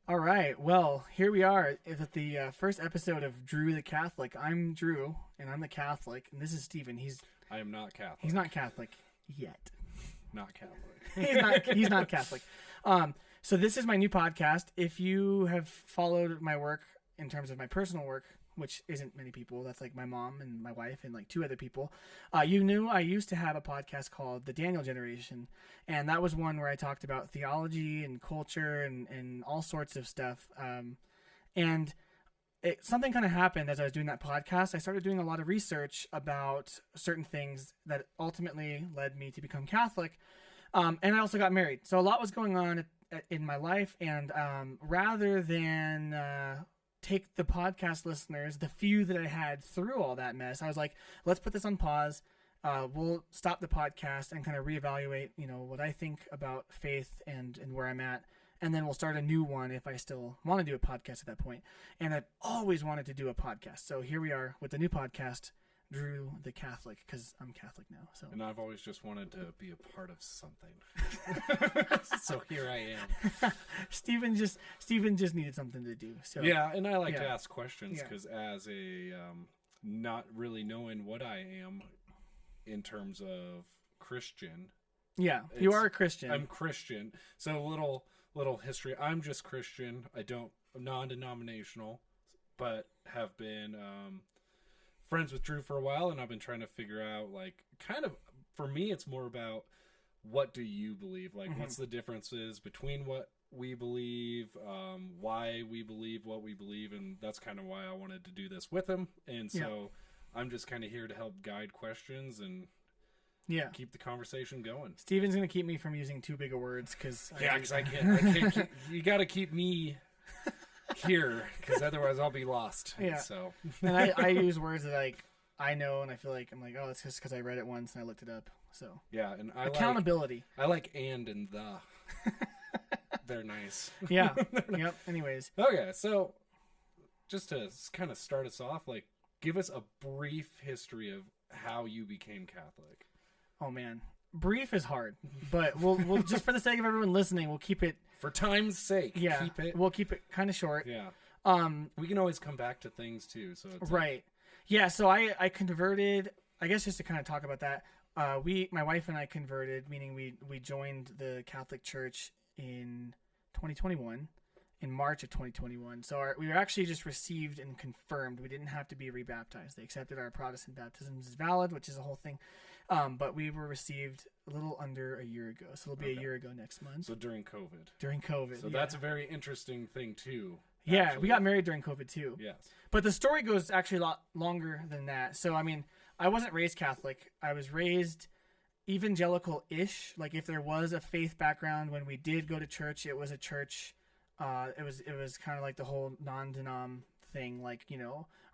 All right. Well, here we are at the first episode of Drew the Catholic. I'm Drew, and I'm the Catholic, and this is Stephen. I am not Catholic. He's not Catholic yet. Not Catholic. He's not Catholic. So this is my new podcast. If you have followed my work in terms of my personal work, which isn't many people, that's like my mom and my wife and like two other people, you knew I used to have a podcast called The Daniel Generation, and that was one where I talked about theology and culture and all sorts of stuff. Something kind of happened as I was doing that podcast. I started doing a lot of research about certain things that ultimately led me to become Catholic. And I also got married. So a lot was going on in my life. And rather than take the podcast listeners, the few that I had through all that mess, I was like, let's put this on pause. We'll stop the podcast and kind of reevaluate, what I think about faith and where I'm at. And then we'll start a new one if I still want to do a podcast at that point. And I've always wanted to do a podcast. So here we are with the new podcast, Drew the Catholic, because I'm Catholic now. So. And I've always just wanted to be a part of something. So here I am. Stephen just needed something to do. So yeah, and I like to ask questions because as a not really knowing what I am in terms of Christian. Yeah, you are a Christian. I'm Christian. So little history. I'm just Christian. I'm non-denominational, but have been friends with Drew for a while, and I've been trying to figure out, for me, it's more about what do you believe? What's the differences between what we believe, why we believe what we believe, and that's kind of why I wanted to do this with him. And so I'm just kind of here to help guide questions and keep the conversation going. Steven's going to keep me from using too big of words because I can't. You got to keep me here because otherwise I'll be lost. Yeah. So and I use words that I know, and I feel like I'm like, oh, it's just because I read it once and I looked it up. So yeah, and accountability. I like and the. They're nice. Yeah. Yep. Anyways. Okay, so just to kind of start us off, give us a brief history of how you became Catholic. Oh man, brief is hard, but we'll just for the sake of everyone listening, we'll keep it for time's sake. Yeah, we'll keep it kind of short. Yeah. We can always come back to things too. So it's right. Yeah. So I converted. I guess just to kind of talk about that, my wife and I converted, meaning we joined the Catholic Church in 2021. In March of 2021. So we were actually just received and confirmed. We didn't have to be rebaptized. They accepted our Protestant baptism as valid, which is a whole thing. But we were received a little under a year ago. So it'll be a year ago next month. So during COVID. During COVID. So that's a very interesting thing too. Yeah, actually. We got married during COVID too. Yes. But the story goes actually a lot longer than that. So, I mean, I wasn't raised Catholic. I was raised evangelical-ish. Like if there was a faith background, when we did go to church, it was a church. It was kind of like the whole non-denom thing,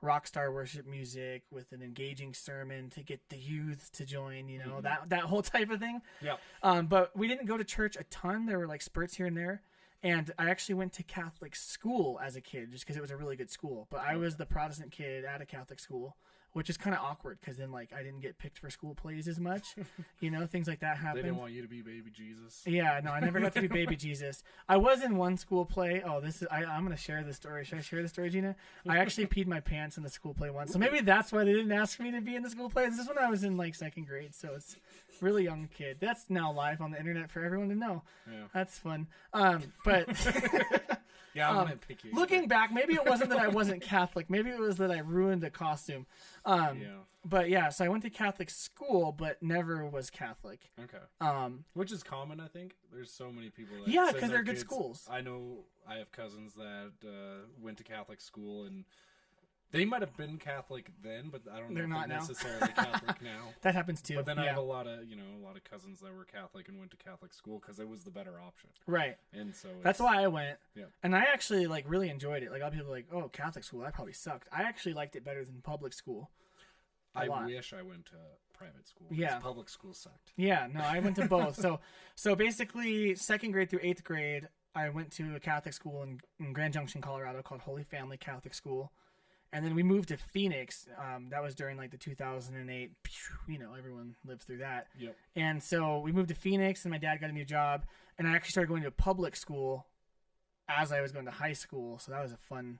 rock star worship music with an engaging sermon to get the youths to join, that whole type of thing. Yeah. But we didn't go to church a ton. There were spurts here and there. And I actually went to Catholic school as a kid just because it was a really good school. But I was the Protestant kid at a Catholic school, which is kind of awkward because then I didn't get picked for school plays as much, things like that happened. They didn't want you to be baby Jesus. Yeah, no, I never got to be baby Jesus. I was in one school play. Oh, I'm going to share this story. Should I share the story, Gina? I actually peed my pants in the school play once. So maybe that's why they didn't ask me to be in the school play. This is when I was in second grade. So it's really young kid. That's now live on the internet for everyone to know. Yeah. That's fun. But yeah, I'm gonna pick you. Looking back, maybe it wasn't that I wasn't Catholic. Maybe it was that I ruined a costume. But yeah, so I went to Catholic school, but never was Catholic. Okay. Which is common, I think. There's so many people that yeah, because they're good schools. I know I have cousins that went to Catholic school, and they might have been Catholic then, but I don't know they're if not they're now. necessarily Catholic now. That happens too. But then I have a lot of cousins that were Catholic and went to Catholic school because it was the better option. Right. And so that's why I went. Yeah. And I actually really enjoyed it. A lot of people are like, "Oh, Catholic school, that probably sucked." I actually liked it better than public school. I wish I went to private school. Yeah. Public school sucked. Yeah, no, I went to both. So basically, second grade through eighth grade, I went to a Catholic school in Grand Junction, Colorado, called Holy Family Catholic School. And then we moved to Phoenix. That was during the 2008. Everyone lived through that. Yep. And so we moved to Phoenix, and my dad got a new job. And I actually started going to a public school as I was going to high school. So that was a fun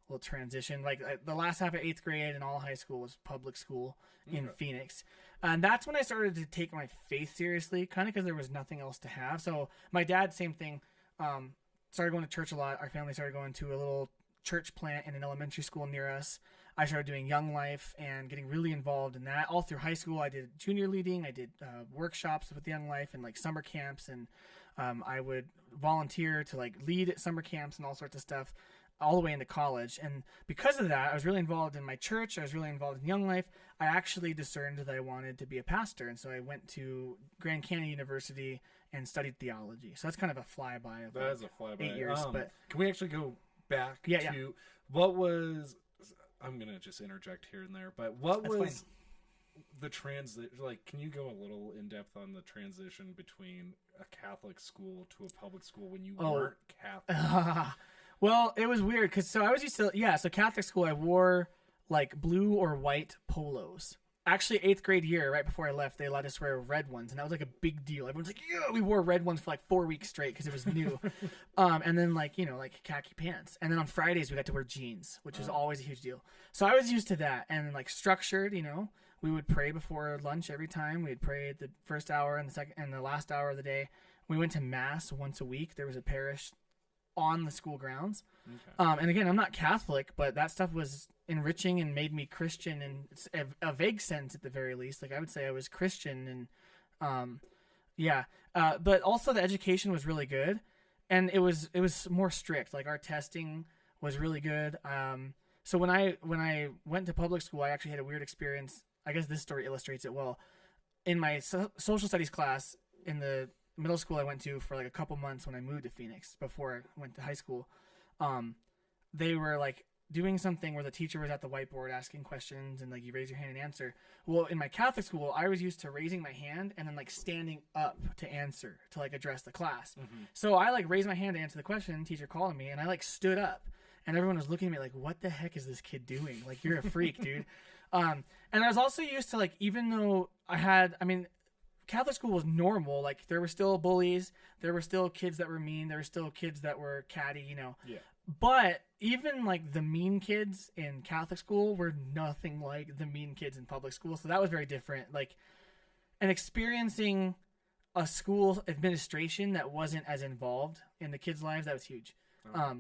little transition. Like the last half of 8th grade and all high school was public school in Phoenix. And that's when I started to take my faith seriously, kind of because there was nothing else to have. So my dad, same thing, started going to church a lot. Our family started going to a little church plant in an elementary school near us. I started doing Young Life and getting really involved in that. All through high school, I did junior leading. I did workshops with Young Life and like summer camps. And I would volunteer to like lead at summer camps and all sorts of stuff all the way into college. And because of that, I was really involved in my church. I was really involved in Young Life. I actually discerned that I wanted to be a pastor. And so I went to Grand Canyon University and studied theology. So that's kind of a flyby of that is a flyby. 8 years. But can we actually go back to what was, I'm going to just interject here and there, but what that's was fine. The transit, like, can you go a little in depth on the transition between a Catholic school to a public school when you weren't Catholic? Well, it was weird because so I was used to so Catholic school I wore like blue or white polos. Actually, 8th grade year, right before I left, they let us wear red ones, and that was like a big deal. Everyone's like, "Yeah, we wore red ones for like 4 weeks straight because it was new." And then like khaki pants, and then on Fridays we got to wear jeans, which was always a huge deal. So I was used to that, and like structured. We would pray before lunch every time. We'd pray the first hour and the second and the last hour of the day. We went to mass once a week. There was a parish on the school grounds. Okay. And again, I'm not Catholic, but that stuff was enriching and made me Christian in a vague sense at the very least. Like I would say I was Christian and but also the education was really good and it was more strict. Like our testing was really good. So when I went to public school, I actually had a weird experience. I guess this story illustrates it well. In my social studies class in the middle school I went to for like a couple months when I moved to Phoenix before I went to high school, they were like doing something where the teacher was at the whiteboard asking questions and like you raise your hand and answer. Well, in my Catholic school, I was used to raising my hand and then like standing up to answer, to like address the class. Mm-hmm. So I like raised my hand to answer the question, teacher called me, and I like stood up and everyone was looking at me like, what the heck is this kid doing? Like, you're a freak, dude. And I was also used to like, even though Catholic school was normal. Like there were still bullies, there were still kids that were mean, there were still kids that were catty, Yeah. But even like the mean kids in Catholic school were nothing like the mean kids in public school. So that was very different. Like, and experiencing a school administration that wasn't as involved in the kids' lives, that was huge.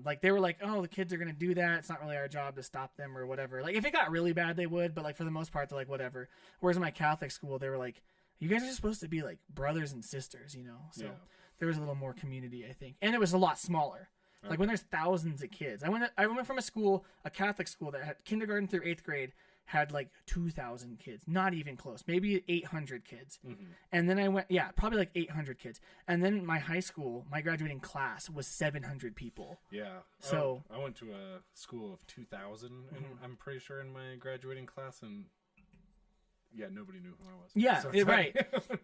Like they were like, oh, the kids are going to do that. It's not really our job to stop them or whatever. Like if it got really bad, they would, but like for the most part, they're like, whatever. Whereas in my Catholic school, they were like, you guys are supposed to be like brothers and sisters, So there was a little more community, I think. And it was a lot smaller. Okay. Like when there's thousands of kids. I went from a Catholic school that had kindergarten through 8th grade had like 2,000 kids. Not even close. Maybe 800 kids. Mm-hmm. And then I went, probably like 800 kids. And then my high school, my graduating class was 700 people. Yeah. So I went to a school of 2,000, and I'm pretty sure in my graduating class, and nobody knew who I was. Yeah, so right.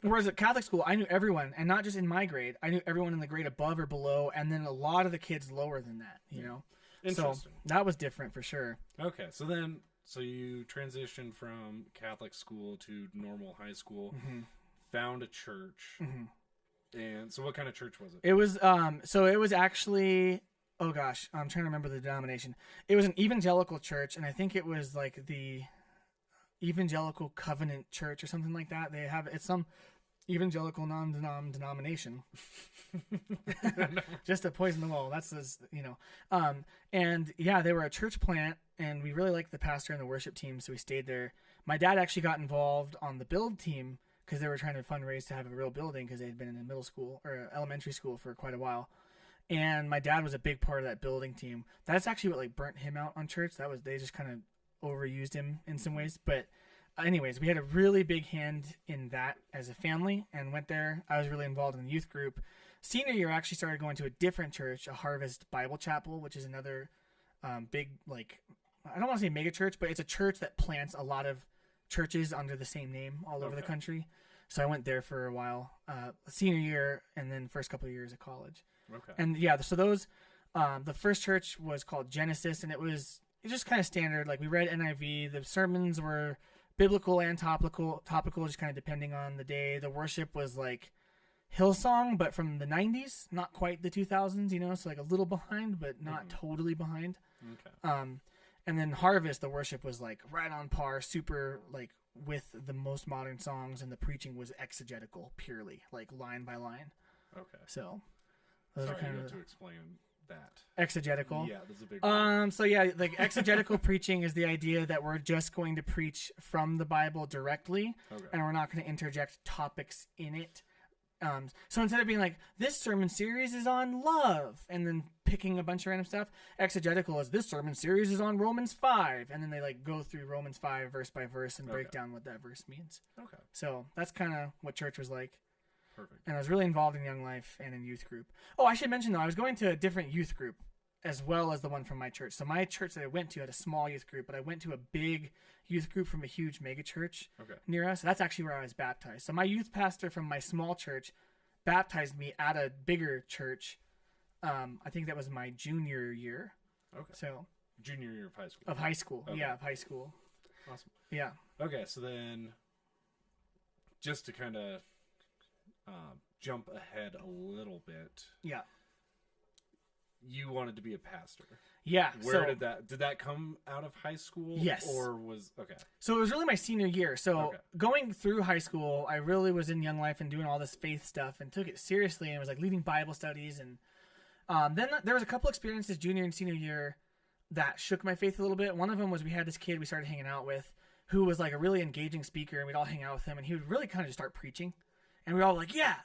Whereas at Catholic school, I knew everyone, and not just in my grade. I knew everyone in the grade above or below, and then a lot of the kids lower than that, Interesting. So that was different for sure. Okay, so you transitioned from Catholic school to normal high school, found a church, and so what kind of church was it? It was, it was actually, oh gosh, I'm trying to remember the denomination. It was an evangelical church, and I think it was like the Evangelical Covenant Church or something like that. It's some evangelical denomination. Just to poison the well. That's and they were a church plant, and we really liked the pastor and the worship team, so we stayed there. My dad actually got involved on the build team because they were trying to fundraise to have a real building because they had been in a middle school or elementary school for quite a while. And my dad was a big part of that building team. That's actually what like burnt him out on church. They just kind of overused him in some ways, but anyways, we had a really big hand in that as a family and went there. I was really involved in the youth group. Senior year, I actually started going to a different church, a Harvest Bible Chapel, which is another big, like, I don't want to say mega church, but it's a church that plants a lot of churches under the same name all over the country. So I went there for a while, senior year, and then first couple of years of college. Okay. And so those, the first church was called Genesis, and it's just kind of standard. Like we read NIV. The sermons were biblical and topical, just kind of depending on the day. The worship was like Hillsong, but from the 90s, not quite the 2000s, you know, so like a little behind, but not totally behind. Okay. And then Harvest, the worship was like right on par, super like with the most modern songs, and the preaching was exegetical, purely like line by line. Okay. So those Sorry, are kind you of have to explain that. exegetical. Yeah, that's a big one. So yeah, like exegetical preaching is the idea that we're just going to preach from the Bible directly, Okay. and we're not going to interject topics in it. So instead of being like, this sermon series is on love, and then picking a bunch of random stuff, exegetical is this sermon series is on Romans 5, and then they like go through Romans 5 verse by verse and break down what that verse means. Okay. So that's kind of what church was like. Perfect. And I was really involved in Young Life and in youth group. Oh, I should mention though, I was going to a different youth group as well as the one from my church. So my church that I went to had a small youth group, but I went to a big youth group from a huge mega church near us. That's actually where I was baptized. So my youth pastor from my small church baptized me at a bigger church. I think that was my junior year. Okay. So Junior year of high school. Of high school. Okay. Yeah, of high school. Awesome. Yeah. Okay, so then just to kind of jump ahead a little bit. Yeah. You wanted to be a pastor. Yeah. Where did that come out of high school? Yes. Or was okay. So it was really my senior year. So going through high school, I really was in Young Life and doing all this faith stuff and took it seriously and was like leading Bible studies. And then there was a couple experiences junior and senior year that shook my faith a little bit. One of them was we had this kid we started hanging out with who was like a really engaging speaker, and we'd all hang out with him, and he would really kind of just start preaching. And we were all like, yeah.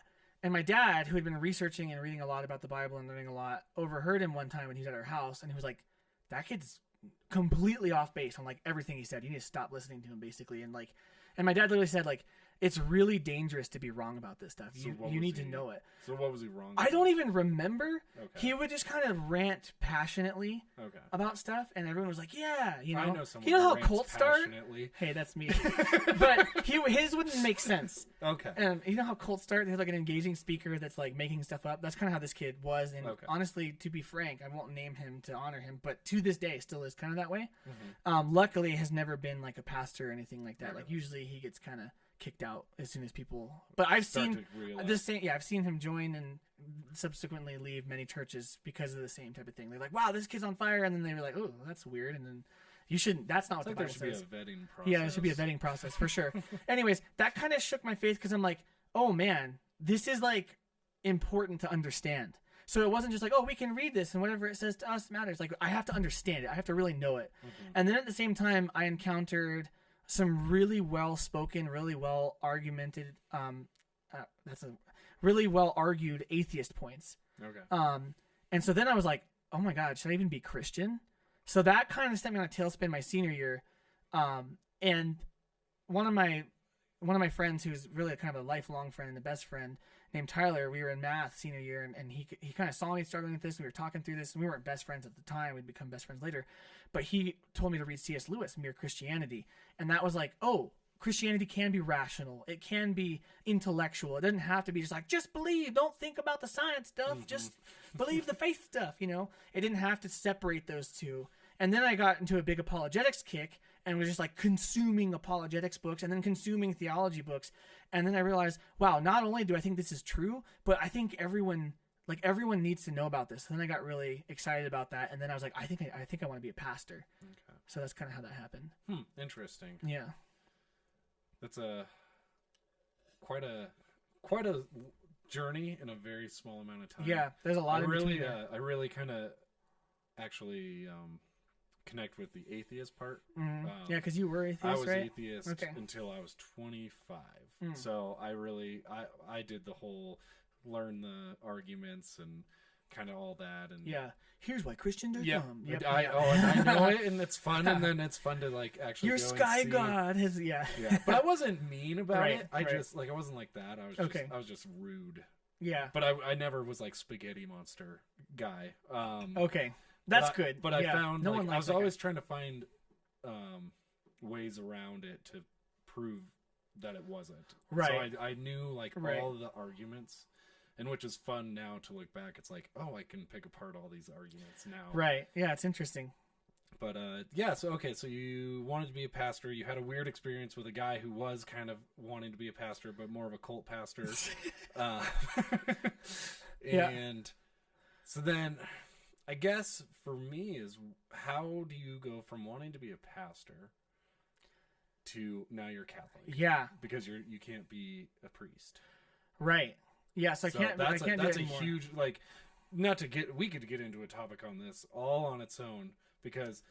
And my dad, who had been researching and reading a lot about the Bible and learning a lot, overheard him one time when he was at our house, and he was like, that kid's completely off base on like everything he said. You need to stop listening to him, basically. And like, and my dad literally said, like, it's really dangerous to be wrong about this stuff. So you need to know it. So what was he wrong about? I don't even remember. Okay. He would just kind of rant passionately about stuff, and everyone was like, yeah, you know. I know someone you know how rants cults start? passionately. Hey, that's me. But his wouldn't make sense. Okay. And you know how cults start? They have like an engaging speaker that's like making stuff up. That's kind of how this kid was. And honestly, to be frank, I won't name him to honor him, but to this day still is kind of that way. Luckily, has never been like a pastor or anything like that. Like usually he gets kind of kicked out as soon as people. But I've seen this same. Yeah, I've seen him join and subsequently leave many churches because of the same type of thing. They're like, "Wow, this kid's on fire," and then they were like, "Oh, that's weird," and then. You shouldn't. That's not what the Bible says. There should be a vetting process. Yeah, there should be a vetting process for sure. Anyways, that kind of shook my faith because I'm like, oh man, this is like important to understand. So it wasn't just like, oh, we can read this and whatever it says to us matters. Like I have to understand it. I have to really know it. And then at the same time, I encountered some really well spoken, really well argumented. That's a really well argued atheist points. Okay. And so then I was like, oh my God, should I even be Christian? So that kind of sent me on a tailspin my senior year. And one of my friends who's really kind of a lifelong friend and the best friend named Tyler, we were in math senior year, and he kind of saw me struggling with this. We were talking through this, and we weren't best friends at the time. We'd become best friends later. But he told me to read C.S. Lewis, Mere Christianity. And that was like, oh, Christianity can be rational. It can be intellectual. It doesn't have to be just like, just believe. Don't think about the science stuff. Just believe the faith stuff, you know? It didn't have to separate those two. And then I got into a big apologetics kick and was just like consuming apologetics books and then consuming theology books. And then I realized, wow, not only do I think this is true, but I think everyone needs to know about this. And then I got really excited about that. And then I was like, I think I want to be a pastor. Okay. So that's kind of how that happened. Interesting. Yeah. That's quite a journey in a very small amount of time. Yeah, there's a lot of between there. I really kind of actually connect with the atheist part. Yeah, because you were atheist, I was right? atheist until I was 25. So I did the whole learn the arguments and kind of all that. And yeah, here's why Christians are dumb. Yep. I know it, and it's fun, and then it's fun to like actually your go sky and see. god has But I wasn't mean about it. I right. just like I wasn't like that. I was just rude. Yeah. But I never was like spaghetti monster guy. Okay. That's good. But I found no like, one likes I was always trying to find ways around it to prove that it wasn't. Right. So I knew like all the arguments, and which is fun now to look back. It's like, oh, I can pick apart all these arguments now. Right. Yeah, it's interesting. But yeah, so okay, so you wanted to be a pastor. You had a weird experience with a guy who was kind of wanting to be a pastor, but more of a cult pastor. And so then, I guess for me is, how do you go from wanting to be a pastor to now you're Catholic? Yeah, because you can't be a priest, right? Yes, I can't. That's do a anymore. huge, like, not to get. We could get into a topic on this all on its own, because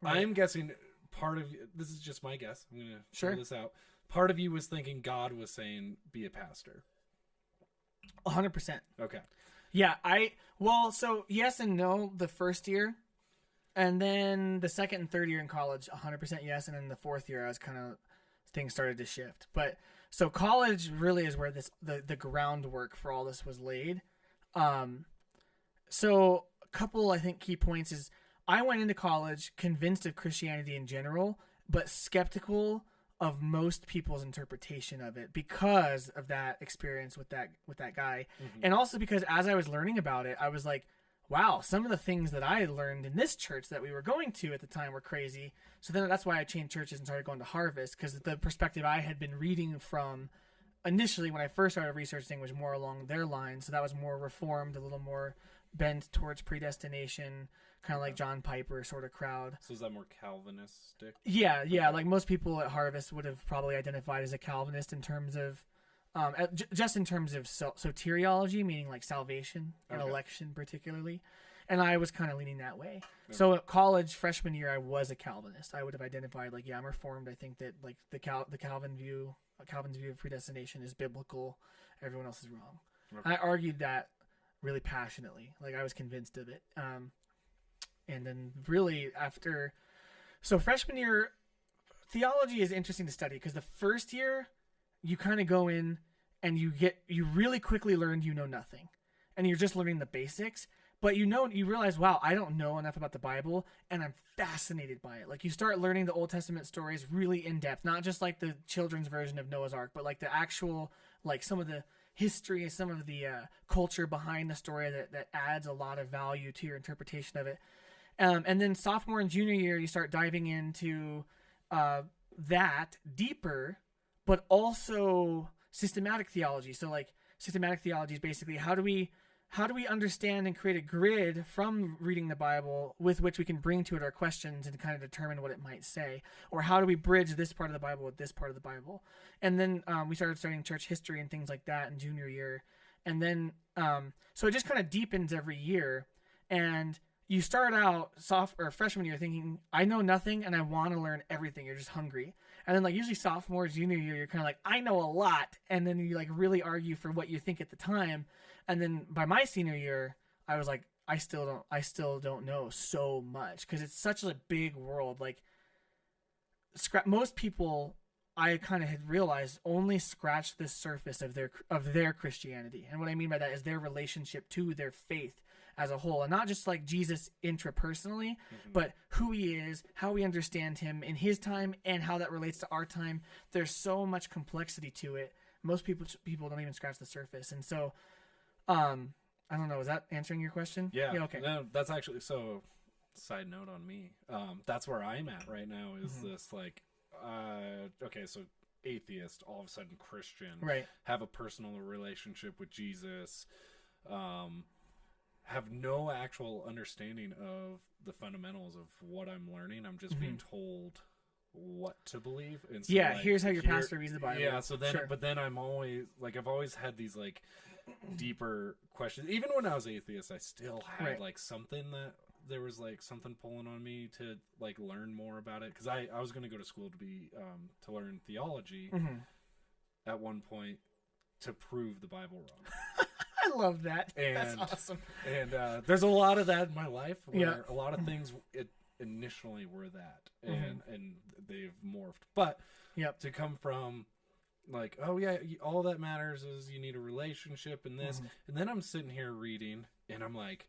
I'm guessing part of this is just my guess. I'm gonna figure this out. Part of you was thinking God was saying be a pastor. 100%. Okay. Yeah, so yes and no the first year, and then the second and third year in college, 100% yes, and then the fourth year I was kind of, things started to shift. But so college really is where the groundwork for all this was laid. So a couple, I think, key points is I went into college convinced of Christianity in general, but skeptical of most people's interpretation of it because of that experience with that guy. Mm-hmm. And also because as I was learning about it, I was like, wow, some of the things that I learned in this church that we were going to at the time were crazy. So then that's why I changed churches and started going to Harvest, because the perspective I had been reading from initially when I first started researching was more along their lines. So that was more reformed, a little more bent towards predestination, kind of like John Piper sort of crowd. So is that more Calvinistic? Yeah. Like most people at Harvest would have probably identified as a Calvinist in terms of, just in terms of soteriology, meaning like salvation and election particularly. And I was kind of leaning that way. Okay. So at college, freshman year, I was a Calvinist. I would have identified like, yeah, I'm Reformed. I think that like Calvin's view of predestination is biblical. Everyone else is wrong. Okay. And I argued that really passionately. Like I was convinced of it. And then really so freshman year, theology is interesting to study because the first year you kind of go in and you really quickly learn you know nothing. And you're just learning the basics. But you realize, wow, I don't know enough about the Bible, and I'm fascinated by it. Like, you start learning the Old Testament stories really in depth, not just like the children's version of Noah's Ark, but like the actual, like some of the history, some of the culture behind the story that adds a lot of value to your interpretation of it. And then sophomore and junior year, you start diving into that deeper, but also systematic theology. So like systematic theology is basically how do we understand and create a grid from reading the Bible with which we can bring to it our questions and kind of determine what it might say? Or how do we bridge this part of the Bible with this part of the Bible? And then we started studying church history and things like that in junior year. And then, so it just kind of deepens every year. And you start out freshman year thinking, I know nothing and I want to learn everything. You're just hungry. And then like usually sophomore, junior year, you're kind of like, I know a lot. And then you like really argue for what you think at the time. And then by my senior year, I was like, I still don't know so much because it's such a big world. Like most people, I kind of had realized, only scratched the surface of their Christianity. And what I mean by that is their relationship to their faith as a whole, and not just like Jesus intrapersonally, but who he is, how we understand him in his time, and how that relates to our time. There's so much complexity to it. Most people don't even scratch the surface. And so, I don't know. Is that answering your question? Yeah. Okay. No, that's actually, so side note on me. That's where I'm at right now is this like, okay, so atheist, all of a sudden Christian, right? Have a personal relationship with Jesus, have no actual understanding of the fundamentals of what I'm learning. I'm just being told what to believe. And so, yeah, like, here's how your pastor reads the Bible. Yeah, so then, but then I'm always, like, I've always had these, like, deeper questions. Even when I was atheist, I still had, like, something that, there was, like, something pulling on me to, like, learn more about it. Because I was going to go to school to learn theology at one point to prove the Bible wrong. I love that. That's awesome. And there's a lot of that in my life where a lot of things initially were that, and they've morphed. But to come from like, oh yeah, all that matters is you need a relationship and this, and then I'm sitting here reading, and I'm like,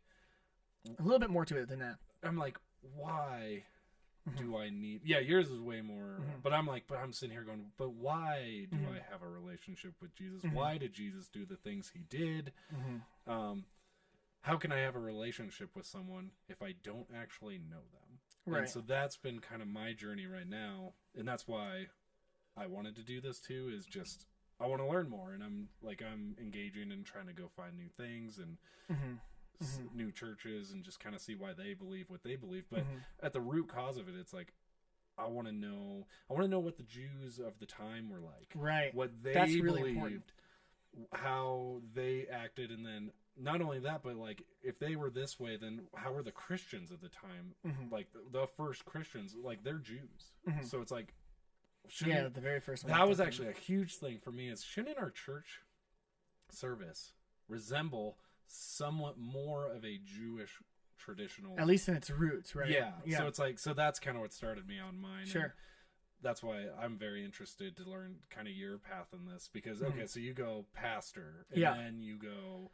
a little bit more to it than that. I'm like, why do I need? Yeah, yours is way more. But I'm like, I'm sitting here going, but why do I have a relationship with Jesus? Why did Jesus do the things he did? how can I have a relationship with someone if I don't actually know them? Right. And so that's been kind of my journey right now, and that's why I wanted to do this too, is just I want to learn more, and I'm engaging and trying to go find new things and new churches and just kind of see why they believe what they believe. But at the root cause of it, it's like I want to know what the Jews of the time were like, right? What they That's really believed, important. how they acted, and then not only that, but like if they were this way, then how were the Christians of the time? Like the first Christians, like they're Jews, so it's like. The very first one. That was actually a huge thing for me. Is shouldn't our church service resemble somewhat more of a Jewish traditional, at least in its roots, right? Yeah. So it's like, so that's kind of what started me on mine. Sure. And that's why I'm very interested to learn kind of your path in this, because okay, so you go pastor, and then you go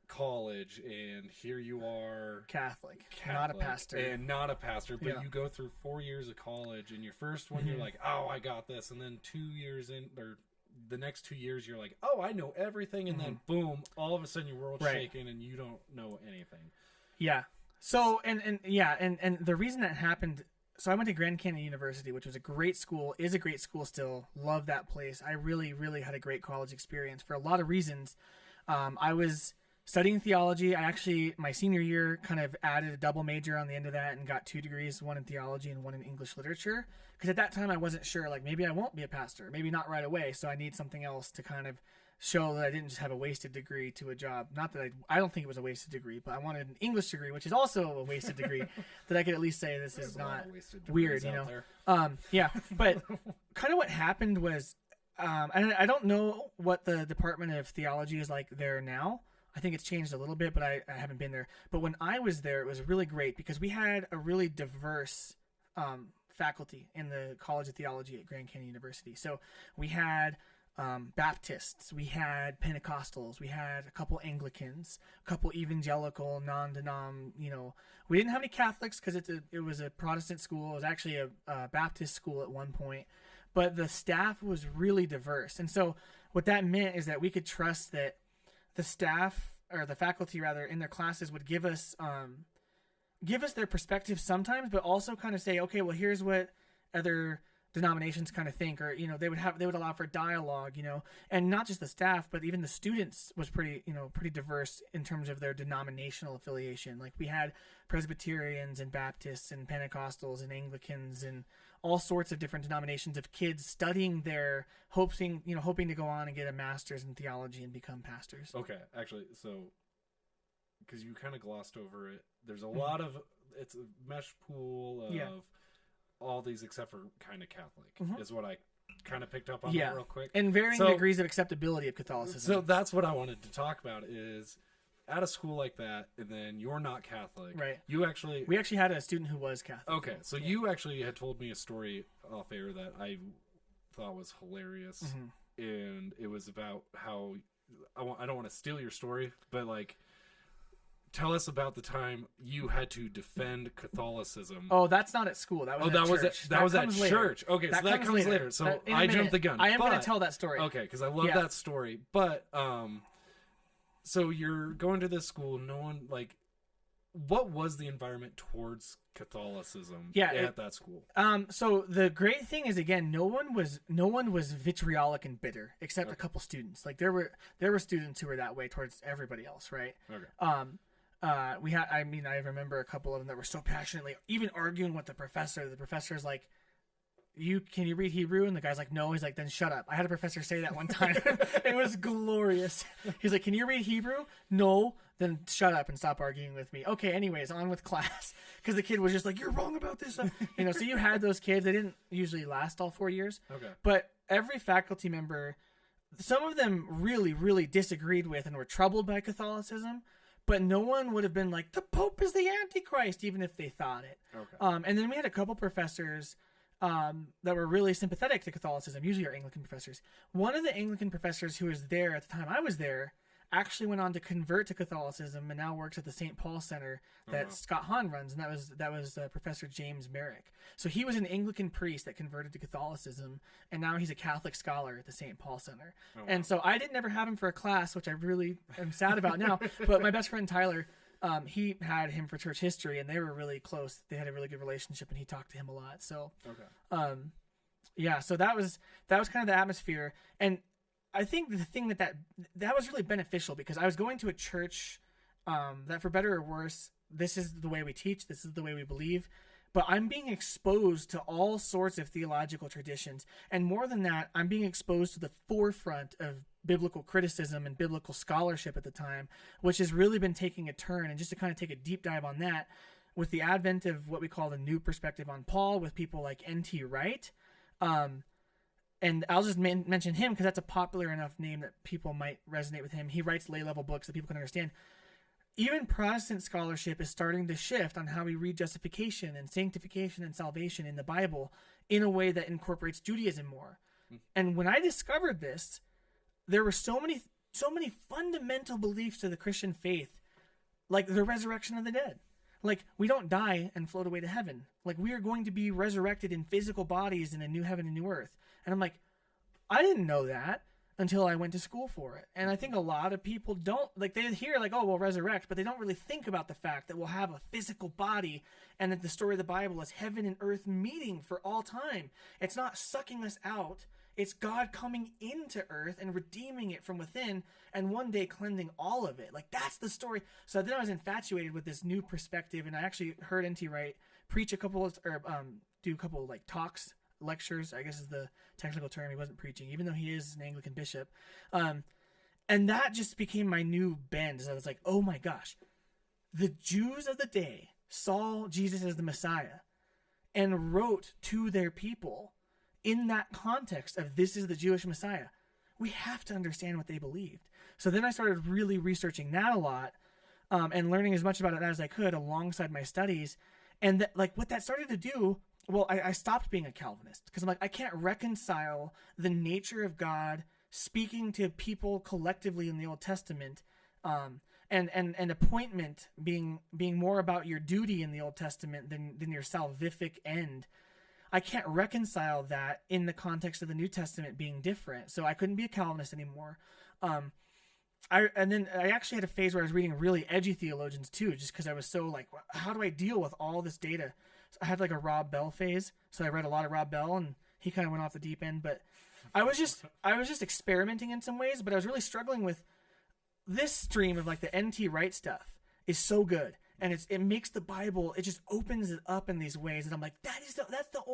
college, and here you are Catholic, not a pastor, but you go through 4 years of college, and your first one you're like, oh, I got this, and then 2 years in, or the next 2 years you're like, oh, I know everything, and then boom, all of a sudden your world's shaking and you don't know anything. So and the reason that happened, so I went to Grand Canyon University, which was a great school, is a great school still, love that place. I really had a great college experience for a lot of reasons. I was studying theology. I actually, my senior year, kind of added a double major on the end of that and got 2 degrees, one in theology and one in English literature. Because at that time I wasn't sure, like maybe I won't be a pastor, maybe not right away. So I need something else to kind of show that I didn't just have a wasted degree to a job. Not that I don't think it was a wasted degree, but I wanted an English degree, which is also a wasted degree, that I could at least say this is not weird, you know? But kind of what happened was, and I don't know what the Department of Theology is like there now. I think it's changed a little bit, but I haven't been there. But when I was there, it was really great because we had a really diverse faculty in the College of Theology at Grand Canyon University. So we had Baptists, we had Pentecostals, we had a couple Anglicans, a couple evangelical, non-denom, we didn't have any Catholics because it was a Protestant school. It was actually a Baptist school at one point, but the staff was really diverse. And so what that meant is that we could trust that the staff, or the faculty rather, in their classes would give us their perspective sometimes, but also kind of say, okay, well, here's what other denominations kind of think, or they would allow for dialogue, and not just the staff, but even the students was pretty diverse in terms of their denominational affiliation. Like we had Presbyterians and Baptists and Pentecostals and Anglicans and all sorts of different denominations of kids studying there, hoping to go on and get a master's in theology and become pastors. Okay, actually, so because you kind of glossed over it, there's a lot of, it's a mesh pool of all these except for kind of Catholic is what I kind of picked up on that real quick. And varying degrees of acceptability of Catholicism. So that's what I wanted to talk about is at a school like that, and then you're not Catholic. Right. We actually had a student who was Catholic. Okay, so you actually had told me a story off air that I thought was hilarious, and it was about how I don't want to steal your story, but like, tell us about the time you had to defend Catholicism. Oh, that's not at school. That was at church. That was at church. Okay, so that comes later. So I jumped the gun. I am going to tell that story. Okay, because I love that story. But so you're going to this school. No one what was the environment towards Catholicism at that school? So the great thing is, again, no one was vitriolic and bitter except a couple students. Like there were students who were that way towards everybody else, right? Okay. I remember a couple of them that were so passionately even arguing with the professor. The professor's like, can you read Hebrew? And the guy's like, no. He's like, then shut up. I had a professor say that one time. It was glorious. He's like, can you read Hebrew? No. Then shut up and stop arguing with me. Okay, anyways, on with class. Because the kid was just like, you're wrong about this. So you had those kids. They didn't usually last all 4 years. Okay. But every faculty member, some of them really, really disagreed with and were troubled by Catholicism. But no one would have been like, the Pope is the Antichrist, even if they thought it. Okay. And then we had a couple professors that were really sympathetic to Catholicism, usually our Anglican professors. One of the Anglican professors who was there at the time I was there actually went on to convert to Catholicism and now works at the St. Paul Center that Scott Hahn runs, and that was Professor James Merrick. So he was an Anglican priest that converted to Catholicism, and now he's a Catholic scholar at the St. Paul Center. And so I didn't ever have him for a class, which I really am sad about now. But my best friend Tyler, he had him for church history, and they were really close. They had a really good relationship, and he talked to him a lot. So, yeah, so that was kind of the atmosphere. And I think the thing that was really beneficial, because I was going to a church that, for better or worse, this is the way we teach, this is the way we believe, but I'm being exposed to all sorts of theological traditions. And more than that, I'm being exposed to the forefront of biblical criticism and biblical scholarship at the time, which has really been taking a turn. And just to kind of take a deep dive on that, with the advent of what we call the new perspective on Paul, with people like N.T. Wright, and I'll just mention him because that's a popular enough name that people might resonate with him. He writes lay-level books that people can understand. Even Protestant scholarship is starting to shift on how we read justification and sanctification and salvation in the Bible in a way that incorporates Judaism more. And when I discovered this, there were so many fundamental beliefs to the Christian faith, like the resurrection of the dead. Like, we don't die and float away to heaven. Like, we are going to be resurrected in physical bodies in a new heaven and new earth. And I'm like, I didn't know that until I went to school for it. And I think a lot of people don't, like, they hear, like, oh, we'll resurrect, but they don't really think about the fact that we'll have a physical body, and that the story of the Bible is heaven and earth meeting for all time. It's not sucking us out. It's God coming into earth and redeeming it from within, and one day cleansing all of it. Like, that's the story. So then I was infatuated with this new perspective, and I actually heard N.T. Wright preach do a couple of like talks, lectures, I guess is the technical term. He wasn't preaching, even though he is an Anglican bishop. And that just became my new bend. So I was like, oh my gosh, the Jews of the day saw Jesus as the Messiah and wrote to their people in that context of, this is the Jewish Messiah. We have to understand what they believed. So then I started really researching that a lot, and learning as much about it as I could alongside my studies. And like what that started to do, well, I stopped being a Calvinist, because I'm like, I can't reconcile the nature of God speaking to people collectively in the Old Testament, and appointment being more about your duty in the Old Testament than your salvific end. I can't reconcile that in the context of the New Testament being different. So I couldn't be a Calvinist anymore. And then I actually had a phase where I was reading really edgy theologians too, just because I was so like, how do I deal with all this data? So I had like a Rob Bell phase. So I read a lot of Rob Bell, and he kind of went off the deep end, but I was just experimenting in some ways, but I was really struggling with this stream of like the N.T. Wright stuff is so good. And it makes the Bible, it just opens it up in these ways. And I'm like,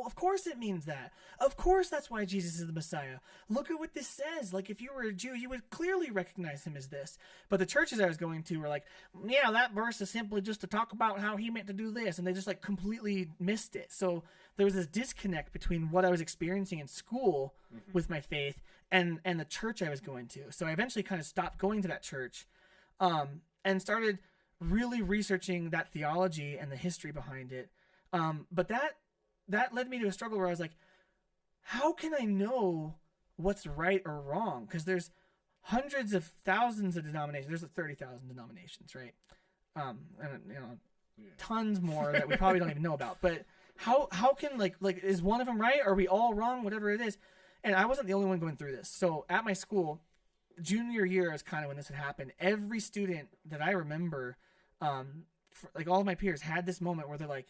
of course it means that. Of course that's why Jesus is the Messiah. Look at what this says. Like, if you were a Jew, you would clearly recognize him as this. But the churches I was going to were like, yeah, that verse is simply just to talk about how he meant to do this. And they just like completely missed it. So there was this disconnect between what I was experiencing in school with my faith and the church I was going to. So I eventually kind of stopped going to that church, and started really researching that theology and the history behind it. But that led me to a struggle where I was like, how can I know what's right or wrong? Because there's hundreds of thousands of denominations. There's 30,000 denominations, right? And tons more that we probably don't even know about. But how can like is one of them right? Are we all wrong? Whatever it is. And I wasn't the only one going through this. So at my school, junior year is kind of when this had happened. Every student that I remember, like all of my peers, had this moment where they're like,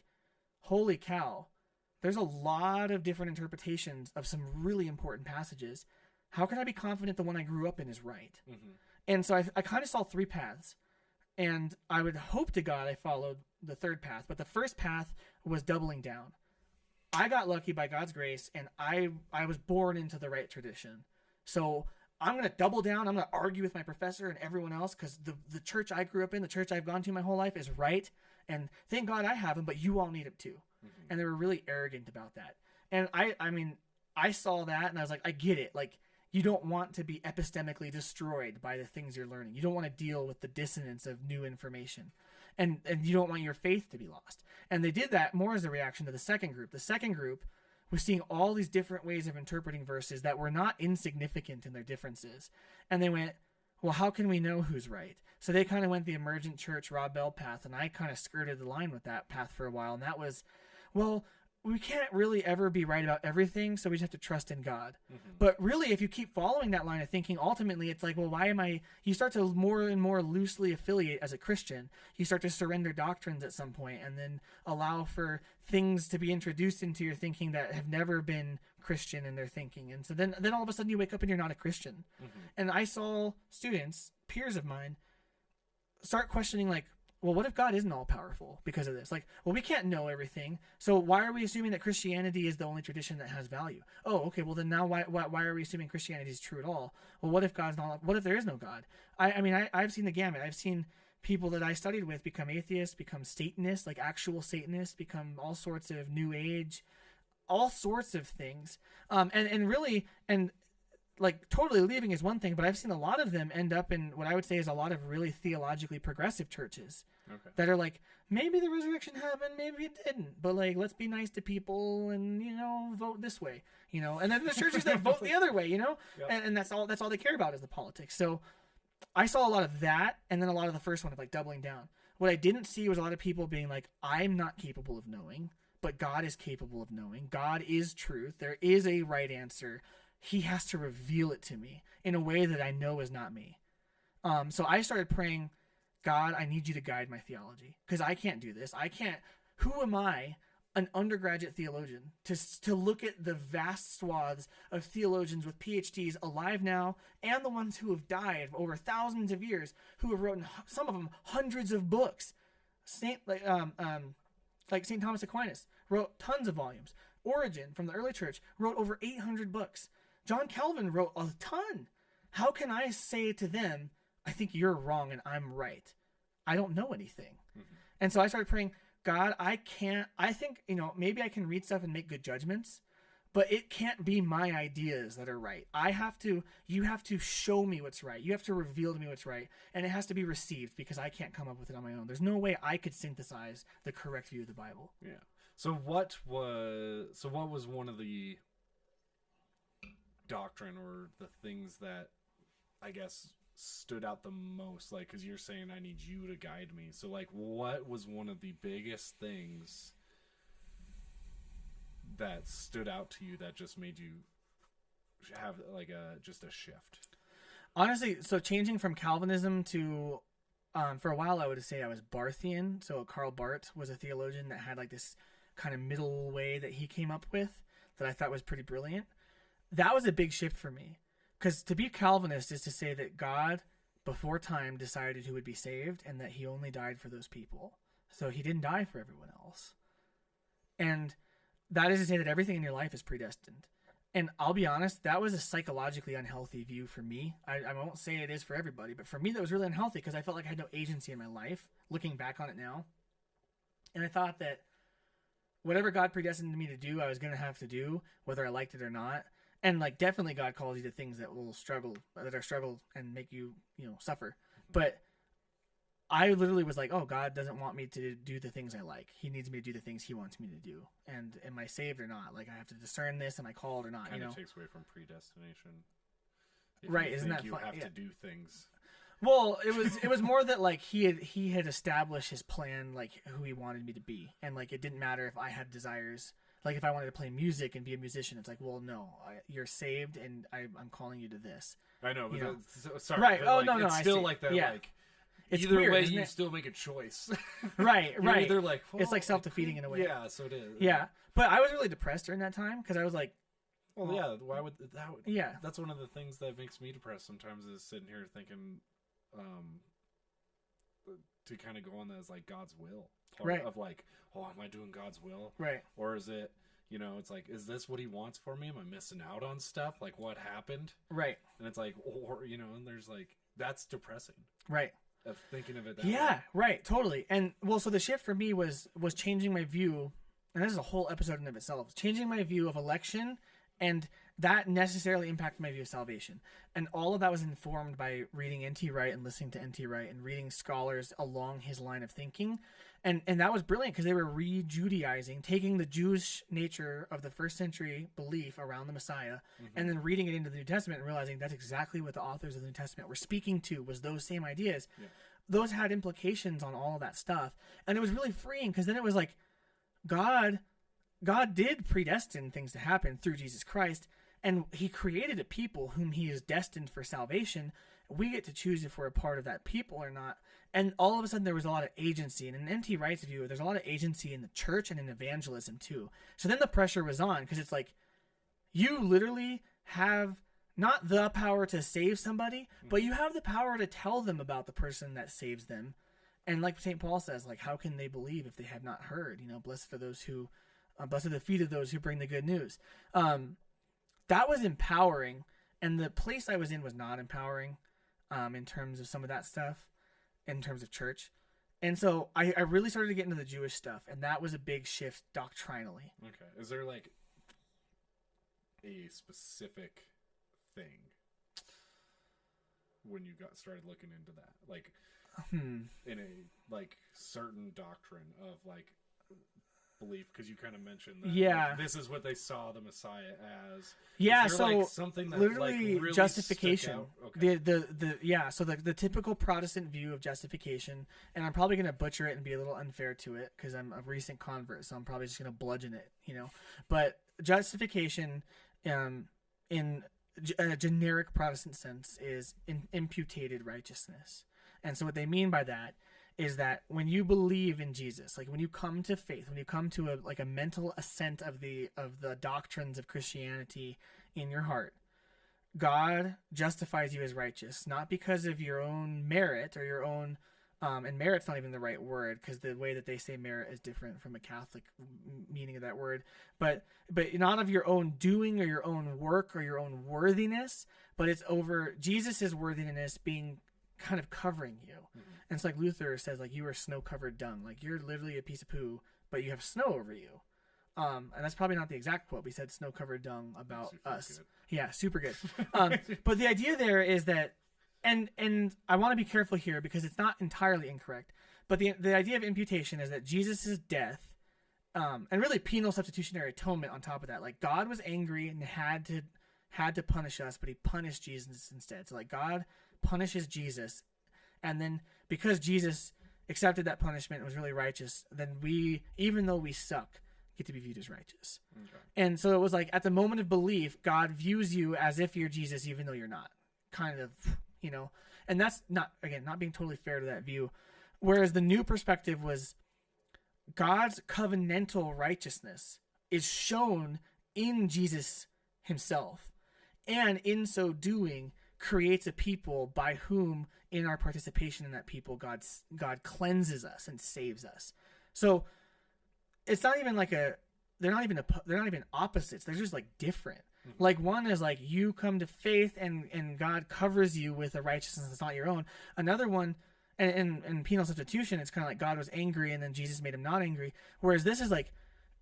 holy cow, there's a lot of different interpretations of some really important passages. How can I be confident the one I grew up in is right? And so I kind of saw three paths, and I would hope to God I followed the third path. But the first path was doubling down. I got lucky by God's grace, and I was born into the right tradition. So I'm going to double down. I'm going to argue with my professor and everyone else, because the church I grew up in, the church I've gone to my whole life, is right. And thank God I have them, but you all need it too. And they were really arrogant about that. And I mean, I saw that, and I was like, I get it. Like, you don't want to be epistemically destroyed by the things you're learning. You don't want to deal with the dissonance of new information. And you don't want your faith to be lost. And they did that more as a reaction to the second group. The second group was seeing all these different ways of interpreting verses that were not insignificant in their differences. And they went, well, how can we know who's right? So they kind of went the emergent church Rob Bell path, and I kind of skirted the line with that path for a while. And that was, well, we can't really ever be right about everything, so we just have to trust in God. Mm-hmm. But really, if you keep following that line of thinking, ultimately it's like, well, why am I... You start to more and more loosely affiliate as a Christian. You start to surrender doctrines at some point, and then allow for things to be introduced into your thinking that have never been Christian in their thinking. And so then all of a sudden you wake up and you're not a Christian. Mm-hmm. And I saw students, peers of mine, start questioning, like, well, what if God isn't all powerful because of this? Like, well, we can't know everything. So why are we assuming that Christianity is the only tradition that has value? Oh, okay. Well, then now why are we assuming Christianity is true at all? Well, what if God's not? What if there is no God? I've seen the gamut. I've seen people that I studied with become atheists, become Satanists, like actual Satanists, become all sorts of New Age, all sorts of things. Like, totally leaving is one thing, but I've seen a lot of them end up in what I would say is a lot of really theologically progressive churches that are like, maybe the resurrection happened, maybe it didn't, but like, let's be nice to people and, vote this way, and then the churches that vote the other way, yep. and that's all they care about is the politics. So I saw a lot of that, and then a lot of the first one of like doubling down. What I didn't see was a lot of people being like, I'm not capable of knowing, but God is capable of knowing. God is truth. There is a right answer. He has to reveal it to me in a way that I know is not me. So I started praying, God, I need you to guide my theology, because I can't do this. Who am I, an undergraduate theologian, to look at the vast swaths of theologians with PhDs alive now and the ones who have died over thousands of years, who have written, some of them, hundreds of books. St. Thomas Aquinas wrote tons of volumes. Origen from the early church wrote over 800 books. John Calvin wrote a ton. How can I say to them, I think you're wrong and I'm right? I don't know anything. Mm-hmm. And so I started praying, God, I think, maybe I can read stuff and make good judgments, but it can't be my ideas that are right. You have to show me what's right. You have to reveal to me what's right. And it has to be received, because I can't come up with it on my own. There's no way I could synthesize the correct view of the Bible. Yeah. So what was one of the doctrine or the things that I guess stood out the most? Like, because you're saying I need you to guide me. So like, what was one of the biggest things that stood out to you that just made you have like just a shift? Honestly, so changing from Calvinism to for a while I would say I was Barthian. So Karl Barth was a theologian that had like this kind of middle way that he came up with that I thought was pretty brilliant. That was a big shift for me, because to be Calvinist is to say that God before time decided who would be saved and that he only died for those people. So he didn't die for everyone else. And that is to say that everything in your life is predestined. And I'll be honest, that was a psychologically unhealthy view for me. I won't say it is for everybody, but for me that was really unhealthy, because I felt like I had no agency in my life, looking back on it now. And I thought that whatever God predestined me to do, I was going to have to do, whether I liked it or not. And like, definitely God calls you to things that are struggle and make you, suffer. But I literally was like, oh, God doesn't want me to do the things I like. He needs me to do the things he wants me to do. And am I saved or not? Like, I have to discern this. Am I called or not? Kind of takes away from predestination. Right. Isn't that fun? You have to do things. Well, it was more that like he had established his plan, like who he wanted me to be. And like, it didn't matter if I had desires. Like, if I wanted to play music and be a musician, it's like, well, no, you're saved, and I'm calling you to this. I know, but sorry. Right. But oh, like, no, it's still like that. Yeah. Like, it's either weird, way, isn't you it? still make a choice. Right. Right. Either like, well, it's like self-defeating in a way. Yeah. So it is. Yeah. But I was really depressed during that time, because I was like, well, yeah. Why would that? Yeah. That's one of the things that makes me depressed sometimes, is sitting here thinking, to kind of go on that as like God's will, right? Of like, oh, am I doing God's will? Right. Or is it? It's like, is this what he wants for me? Am I missing out on stuff? Like, what happened? Right. And it's like, or, and there's like, that's depressing. Right. Of thinking of it that way. Right. Totally. And well, so the shift for me was changing my view, and this is a whole episode in of itself, changing my view of election And that necessarily impacted my view of salvation. And all of that was informed by reading N.T. Wright and listening to N.T. Wright and reading scholars along his line of thinking. And that was brilliant because they were re-Judaizing, taking the Jewish nature of the first century belief around the Messiah, and then reading it into the New Testament and realizing that's exactly what the authors of the New Testament were speaking to, was those same ideas. Yeah. Those had implications on all of that stuff. And it was really freeing because then it was like God did predestine things to happen through Jesus Christ, and he created a people whom he is destined for salvation. We get to choose if we're a part of that people or not. And all of a sudden there was a lot of agency. And in N.T. Wright's view, there's a lot of agency in the church and in evangelism too. So then the pressure was on, because it's like, you literally have not the power to save somebody, but you have the power to tell them about the person that saves them. And like St. Paul says, like, how can they believe if they have not heard? You know, blessed are the feet of those who bring the good news. That was empowering. And the place I was in was not empowering in terms of some of that stuff, in terms of church. And so I really started to get into the Jewish stuff, and that was a big shift doctrinally. Okay. Is there like a specific thing when you got started looking into that? Like in a like certain doctrine of like belief, because you kind of mentioned that like, this is what they saw the Messiah as. Yeah, so like something that literally like really justification. Okay. The typical Protestant view of justification, and I'm probably going to butcher it and be a little unfair to it because I'm a recent convert, so I'm probably just going to bludgeon it, you know. But justification, in a generic Protestant sense, is imputed righteousness. And so what they mean by that is that when you believe in Jesus, like when you come to faith, when you come to a mental assent of the doctrines of Christianity in your heart, God justifies you as righteous, not because of your own merit or your own, and merit's not even the right word, because the way that they say merit is different from a Catholic meaning of that word, but not of your own doing or your own work or your own worthiness, but it's over Jesus's worthiness being kind of covering you. And it's like Luther says, like, you are snow-covered dung. Like, you're literally a piece of poo, but you have snow over you. And that's probably not the exact quote, but he said snow-covered dung about us. Good. Yeah, super good. But the idea there is that, and I want to be careful here because it's not entirely incorrect, but the idea of imputation is that Jesus' death, and really penal substitutionary atonement on top of that, like, God was angry and had to punish us, but he punished Jesus instead. So, like, God punishes Jesus, and then because Jesus accepted that punishment and was really righteous, then we, even though we suck, get to be viewed as righteous. Okay. And so it was like, at the moment of belief, God views you as if you're Jesus, even though you're not. Kind of, you know. And that's not being totally fair to that view. Whereas the new perspective was God's covenantal righteousness is shown in Jesus himself. And in so doing, creates a people by whom, in our participation in that people, God cleanses us and saves us. So it's not even like they're not even opposites. They're just like different. Mm-hmm. Like, one is like you come to faith and God covers you with a righteousness that's not your own. Another one, and in penal substitution, it's kind of like God was angry and then Jesus made him not angry. Whereas this is like,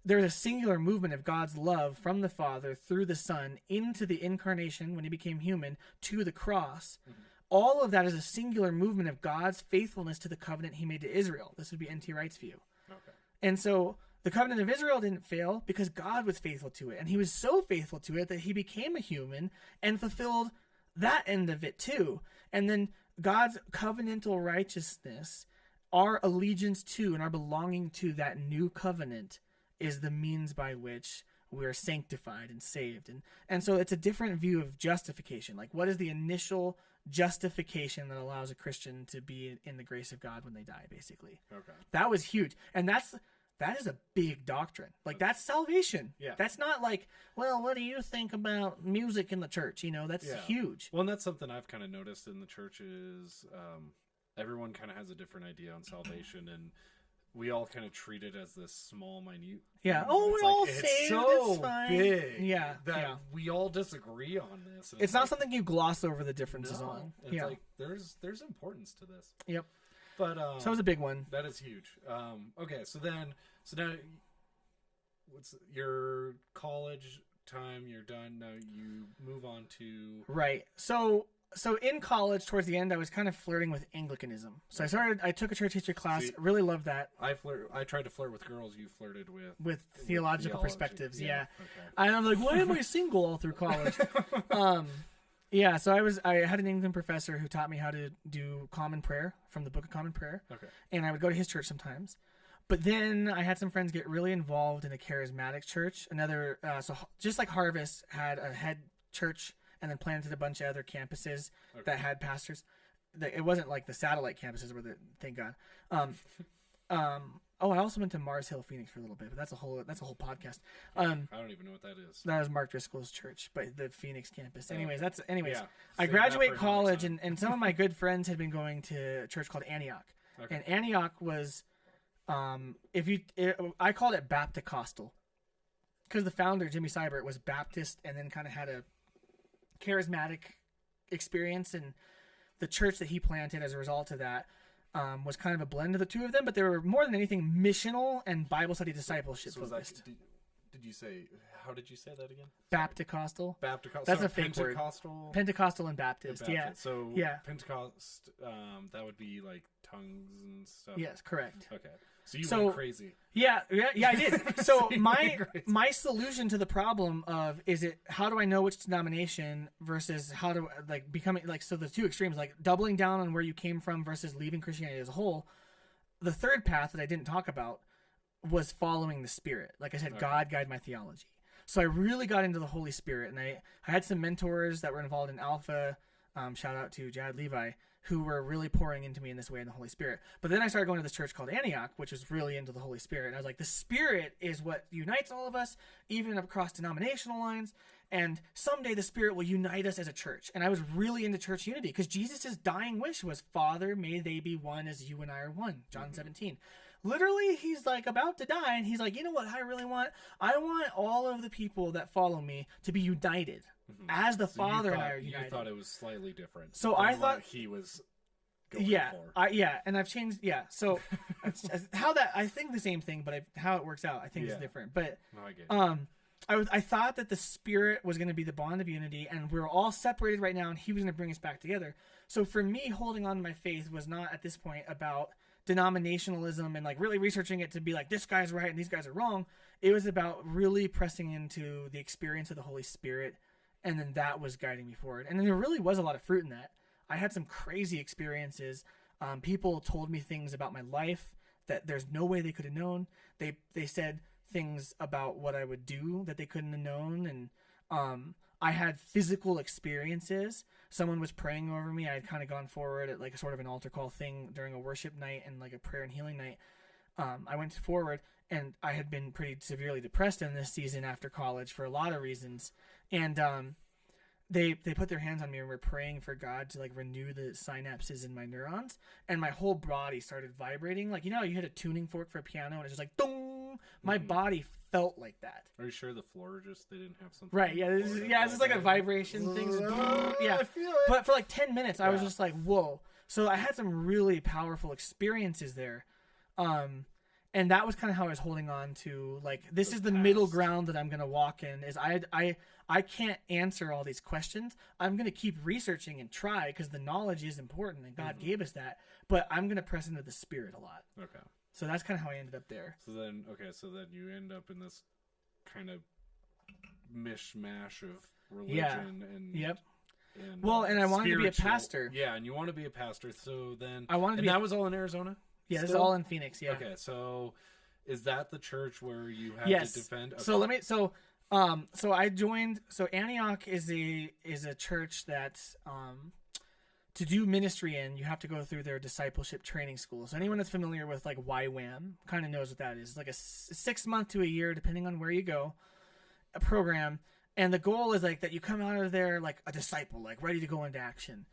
there's a singular movement of God's love from the Father through the Son into the incarnation when he became human to the cross. Mm-hmm. All of that is a singular movement of God's faithfulness to the covenant he made to Israel. This would be N.T. Wright's view. Okay. And so the covenant of Israel didn't fail because God was faithful to it. And he was so faithful to it that he became a human and fulfilled that end of it too. And then God's covenantal righteousness, our allegiance to and our belonging to that new covenant, is the means by which we are sanctified and saved. And so it's a different view of justification. Like, what is the initial justification that allows a Christian to be in the grace of God when they die, basically? Okay. That was huge. And that is a big doctrine. Like, that's salvation. Yeah. That's not like, well, what do you think about music in the church? You know, that's huge. Well, and that's something I've kind of noticed in the church is everyone kind of has a different idea on salvation, and we all kind of treat it as this small, minute. Yeah. Oh, we're all saved. It's so it's fine. Big. Yeah. That we all disagree on this. It's not like, something you gloss over the differences on. It's like there's importance to this. Yep. But so that was a big one. That is huge. Okay. So now, what's your college time, you're done. Now you move on to Right. So in college, towards the end, I was kind of flirting with Anglicanism. So I took a church history class. See, really loved that. I tried to flirt with girls. You flirted with Theological perspectives. Yeah. Okay. And I'm like, why am I single all through college? Yeah. So I had an Anglican professor who taught me how to do Common Prayer from the Book of Common Prayer. Okay. And I would go to his church sometimes. But then I had some friends get really involved in a charismatic church. So just like Harvest had a head church and then planted a bunch of other campuses that had pastors. It wasn't like the satellite campuses thank God. I also went to Mars Hill, Phoenix for a little bit, but that's a whole podcast. I don't even know what that is. That was Mark Driscoll's church, but the Phoenix campus. Anyways, yeah. I graduate college, and some of my good friends had been going to a church called Antioch. Okay. And Antioch was, I called it Baptist-Costal, because the founder, Jimmy Seibert, was Baptist and then kind of had a charismatic experience, and the church that he planted as a result of that was kind of a blend of the two of them, but they were more than anything missional and Bible study discipleship focused. Did you say, how did you say that again? Baptist-Costal. Baptist-Costal. That's a fake word. Pentecostal and Baptist. Yeah. So yeah. Pentecost, that would be like tongues and stuff. Yes, correct. Okay. So went crazy. Yeah, I did. So my solution to the problem of how do I know which denomination versus how to becoming so the two extremes, like doubling down on where you came from versus leaving Christianity as a whole. The third path that I didn't talk about was following the Spirit. Like I said, God guide my theology. So I really got into the Holy Spirit, and I had some mentors that were involved in Alpha. Shout out to Jad Levi, who were really pouring into me in this way in the Holy Spirit. But then I started going to this church called Antioch, which was really into the Holy Spirit. And I was like, the Spirit is what unites all of us, even across denominational lines. And someday the Spirit will unite us as a church. And I was really into church unity because Jesus' dying wish was, Father, may they be one as you and I are one. John 17. Literally, he's like about to die, and he's like, you know what I really want? I want all of the people that follow me to be united as the Father and I are united. You thought it was slightly different. So I thought he was going for. And I've changed. Yeah, so I think the same thing, but how it works out, I think is different. But no, I get it. I thought that the Spirit was going to be the bond of unity, and we're all separated right now, and he was going to bring us back together. So for me, holding on to my faith was not at this point about denominationalism and like really researching it to be like, this guy's right and these guys are wrong. It was about really pressing into the experience of the Holy Spirit, and then that was guiding me forward. And then there really was a lot of fruit in that. I had some crazy experiences. People told me things about my life that there's no way they could have known. They said things about what I would do that they couldn't have known, and I had physical experiences. Someone was praying over me. I had kind of gone forward at like a sort of an altar call thing during a worship night and like a prayer and healing night. I went forward, and I had been pretty severely depressed in this season after college for a lot of reasons. And they put their hands on me and were praying for God to like renew the synapses in my neurons, and my whole body started vibrating. Like, you know, you hit a tuning fork for a piano and it's just like, dong! My body felt like that. Are you sure the floor they didn't have something? Right, yeah, it's just like a vibration thing. Yeah, I feel it. But for like 10 minutes, I was just like, whoa. So I had some really powerful experiences there. And that was kind of how I was holding on to, like, this is the middle ground that I'm going to walk in, is I can't answer all these questions. I'm going to keep researching and try, because the knowledge is important, and God gave us that. But I'm going to press into the Spirit a lot. Okay. So that's kind of how I ended up there. So then you end up in this kind of mishmash of religion and... Yep. And I wanted to be a pastor. Yeah, and you want to be a pastor. So then... that was all in Arizona? Yeah, this is all in Phoenix, yeah. Okay, so is that the church where you have to defend? Okay. So I joined. So Antioch is a church that to do ministry in, you have to go through their discipleship training school. So anyone that's familiar with like YWAM kind of knows what that is. It's like a 6 month to a year, depending on where you go, a program. And the goal is like that you come out of there like a disciple, like ready to go into action.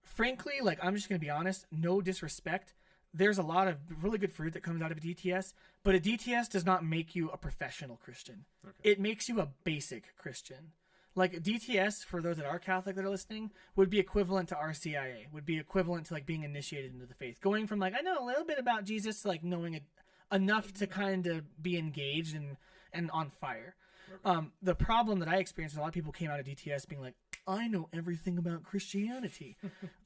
Frankly, like, I'm just going to be honest, no disrespect. There's a lot of really good fruit that comes out of a DTS, but a DTS does not make you a professional Christian. Okay. It makes you a basic Christian. Like, DTS, for those that are Catholic that are listening, would be equivalent to RCIA, would be equivalent to like being initiated into the faith. Going from like, I know a little bit about Jesus to like knowing it enough to kind of be engaged and on fire. The problem that I experienced, a lot of people came out of DTS being like, I know everything about Christianity.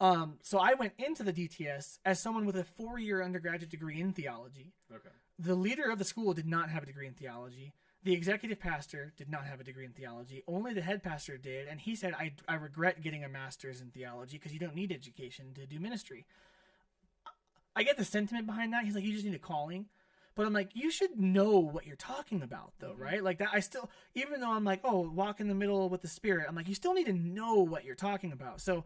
So I went into the DTS as someone with a 4-year undergraduate degree in theology. Okay. The leader of the school did not have a degree in theology. The executive pastor did not have a degree in theology. Only the head pastor did. And he said, I regret getting a master's in theology because you don't need education to do ministry. I get the sentiment behind that. He's like, you just need a calling. But I'm like, you should know what you're talking about, though, right? Like that, I still, even though I'm like, oh, walk in the middle with the Spirit, I'm like, you still need to know what you're talking about. So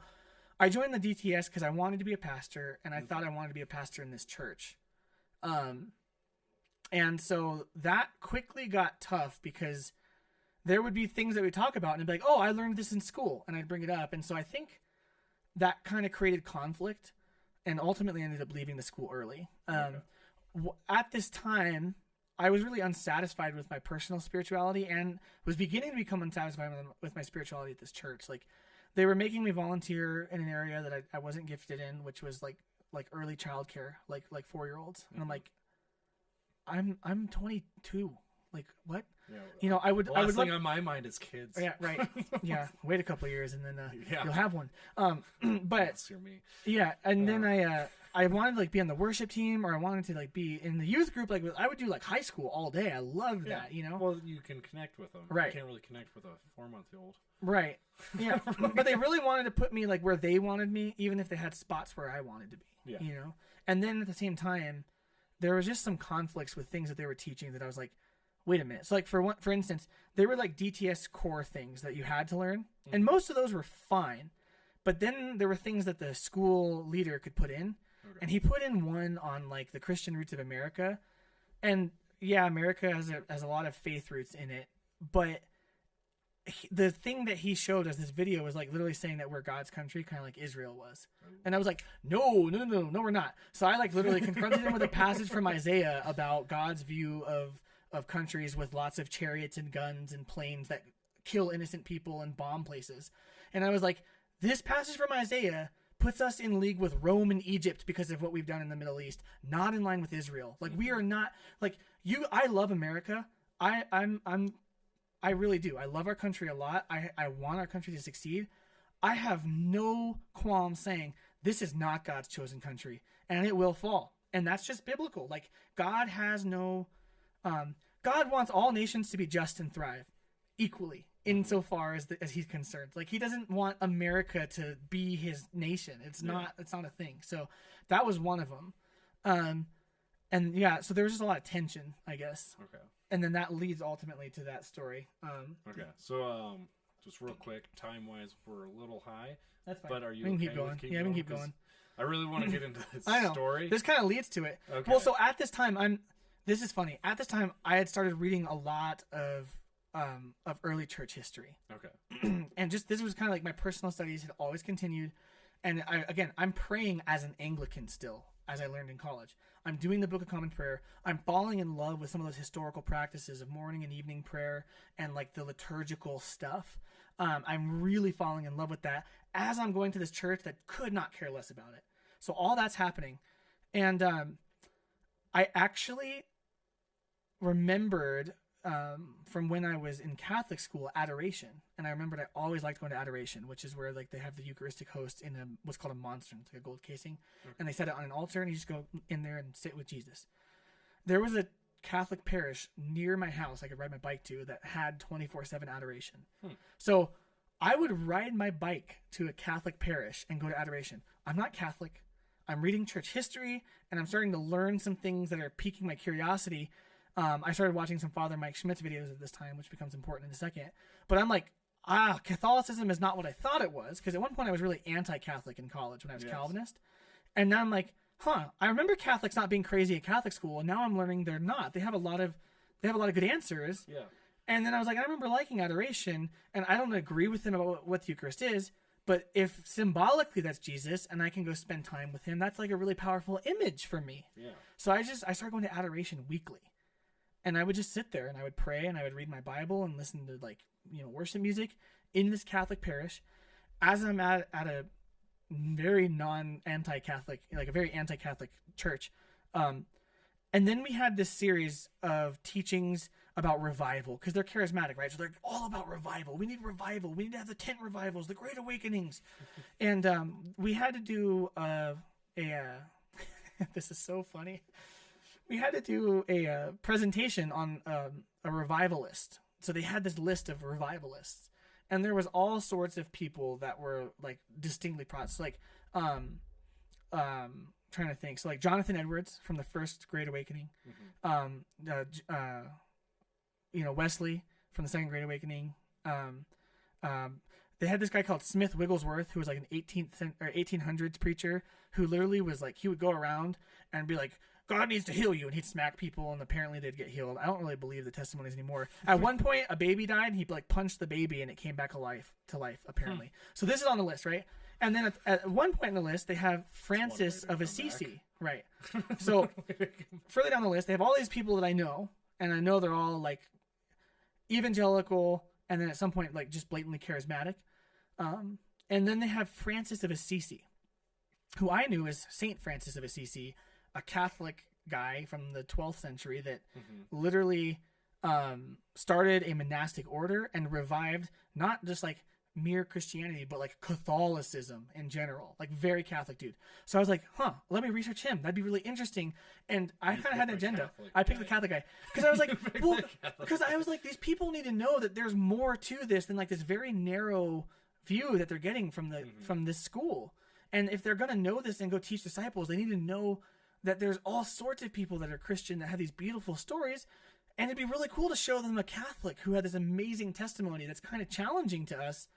I joined the DTS because I wanted to be a pastor, and I thought I wanted to be a pastor in this church. And so that quickly got tough because there would be things that we talk about, and I'd be like, oh, I learned this in school, and I'd bring it up. And so I think that kind of created conflict, and ultimately ended up leaving the school early. At this time, I was really unsatisfied with my personal spirituality and was beginning to become unsatisfied with my spirituality at this church. Like, they were making me volunteer in an area that I wasn't gifted in, which was like early childcare, like 4-year-olds. And I'm like, I'm 22. Like, what? Yeah, I would thing on my mind is kids. Yeah, right. Yeah, wait a couple of years and then Yeah. you'll have one. But That's me. yeah, and then I wanted to like be on the worship team, or I wanted to like be in the youth group. Like I would do like high school all day. I loved that, Well, you can connect with them. Right. You can't really connect with a 4-month-old. Right. Yeah. But they really wanted to put me like where they wanted me, even if they had spots where I wanted to be. Yeah. And then at the same time, there was just some conflicts with things that they were teaching that I was like, wait a minute. So like for instance, there were like DTS core things that you had to learn, and most of those were fine. But then there were things that the school leader could put in. And he put in one on like the Christian roots of America, and yeah, America has a lot of faith roots in it. But the thing that he showed us, this video, was like literally saying that we're God's country, kind of like Israel was. And I was like, no, we're not. So I like literally confronted him with a passage from Isaiah about God's view of countries with lots of chariots and guns and planes that kill innocent people and bomb places. And I was like, this passage from Isaiah puts us in league with Rome and Egypt because of what we've done in the Middle East, not in line with Israel. Like, we are not like you. I love America. I really do. I love our country a lot. I want our country to succeed. I have no qualm saying this is not God's chosen country, and it will fall. And that's just biblical. Like, God has no, God wants all nations to be just and thrive equally, insofar as he's concerned. Like, he doesn't want America to be his nation. It's not a thing. So that was one of them. And yeah, so there was just a lot of tension, I guess. Okay. And then that leads ultimately to that story. Okay. So just real quick, time wise, we're a little high. That's fine. But are you we can okay keep going. with Yeah, we can keep going. I really want to get into this I know. story. This kind of leads to it. Okay. Well, so at this time, this is funny. At this time, I had started reading a lot of early church history. Okay. And just this was kind of like my personal studies had always continued. And I'm praying as an Anglican still, as I learned in college. I'm doing the Book of Common Prayer. I'm falling in love with some of those historical practices of morning and evening prayer and like the liturgical stuff. I'm really falling in love with that as I'm going to this church that could not care less about it. So all that's happening. And I actually remembered from when I was in Catholic school, adoration. And I remembered I always liked going to adoration, which is where like they have the Eucharistic host in what's called a monstrance, like a gold casing. Okay. And they set it on an altar, and you just go in there and sit with Jesus. There was a Catholic parish near my house I could ride my bike to that had 24/7 adoration. So I would ride my bike to a Catholic parish and go to adoration. I'm not Catholic. I'm reading church history, and I'm starting to learn some things that are piquing my curiosity. I started watching some Father Mike Schmidt's videos at this time, which becomes important in a second. But I'm like, Catholicism is not what I thought it was. Because at one point I was really anti-Catholic in college when I was Calvinist. And now I'm like, I remember Catholics not being crazy at Catholic school. And now I'm learning they're not. They have a lot of good answers. Yeah. And then I was like, I remember liking adoration. And I don't agree with them about what the Eucharist is. But if symbolically that's Jesus and I can go spend time with him, that's like a really powerful image for me. Yeah. So I started going to adoration weekly. And I would just sit there and I would pray and I would read my Bible and listen to worship music in this Catholic parish as I'm at a very anti-Catholic, like a very anti-Catholic church. And And then we had this series of teachings about revival, because they're charismatic, right? So they're all about revival. We need revival. We need to have the tent revivals, the great awakenings. And we had to do this is so funny. We had to do a presentation on a revivalist. So they had this list of revivalists, and there was all sorts of people that were like distinctly Protestant. Like, trying to think. So like Jonathan Edwards from the First Great Awakening, Wesley from the Second Great Awakening. They had this guy called Smith Wigglesworth, who was like an 1800s preacher, who literally was like, he would go around and be like, God needs to heal you, and he'd smack people, and apparently they'd get healed. I don't really believe the testimonies anymore. At one point, a baby died, and he like punched the baby, and it came back alive to life, apparently. So this is on the list, right? And then at one point in the list, they have Francis of Assisi, right? So further down the list, they have all these people that I know, and I know they're all like evangelical, and then at some point like just blatantly charismatic. And then they have Francis of Assisi, who I knew as Saint Francis of Assisi, a Catholic guy from the 12th century that literally started a monastic order and revived not just like mere Christianity, but like Catholicism in general, like very Catholic dude. So I was like, let me research him. That'd be really interesting. And I kind of had an agenda. I picked the Catholic guy because I was like, these people need to know that there's more to this than like this very narrow view that they're getting from the from this school. And if they're going to know this and go teach disciples, they need to know that there's all sorts of people that are Christian that have these beautiful stories. And it'd be really cool to show them a Catholic who had this amazing testimony that's kind of challenging to us.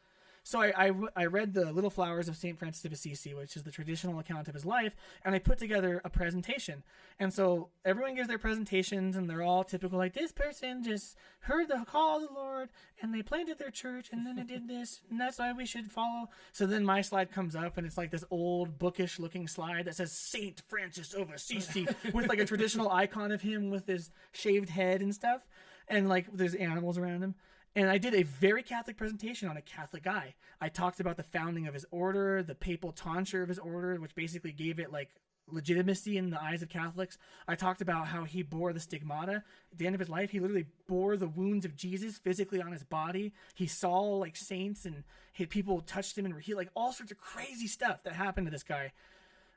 So I read the Little Flowers of St. Francis of Assisi, which is the traditional account of his life, and I put together a presentation. And so everyone gives their presentations, and they're all typical, like, this person just heard the call of the Lord, and they planted their church, and then it did this, and that's why we should follow. So then my slide comes up, and it's like this old bookish-looking slide that says St. Francis of Assisi, with like a traditional icon of him with his shaved head and stuff, and like there's animals around him. And I did a very Catholic presentation on a Catholic guy. I talked about the founding of his order, the papal tonsure of his order, which basically gave it like legitimacy in the eyes of Catholics. I talked about how he bore the stigmata. At the end of his life, he literally bore the wounds of Jesus physically on his body. He saw like saints, and people touched him and were healed, like all sorts of crazy stuff that happened to this guy.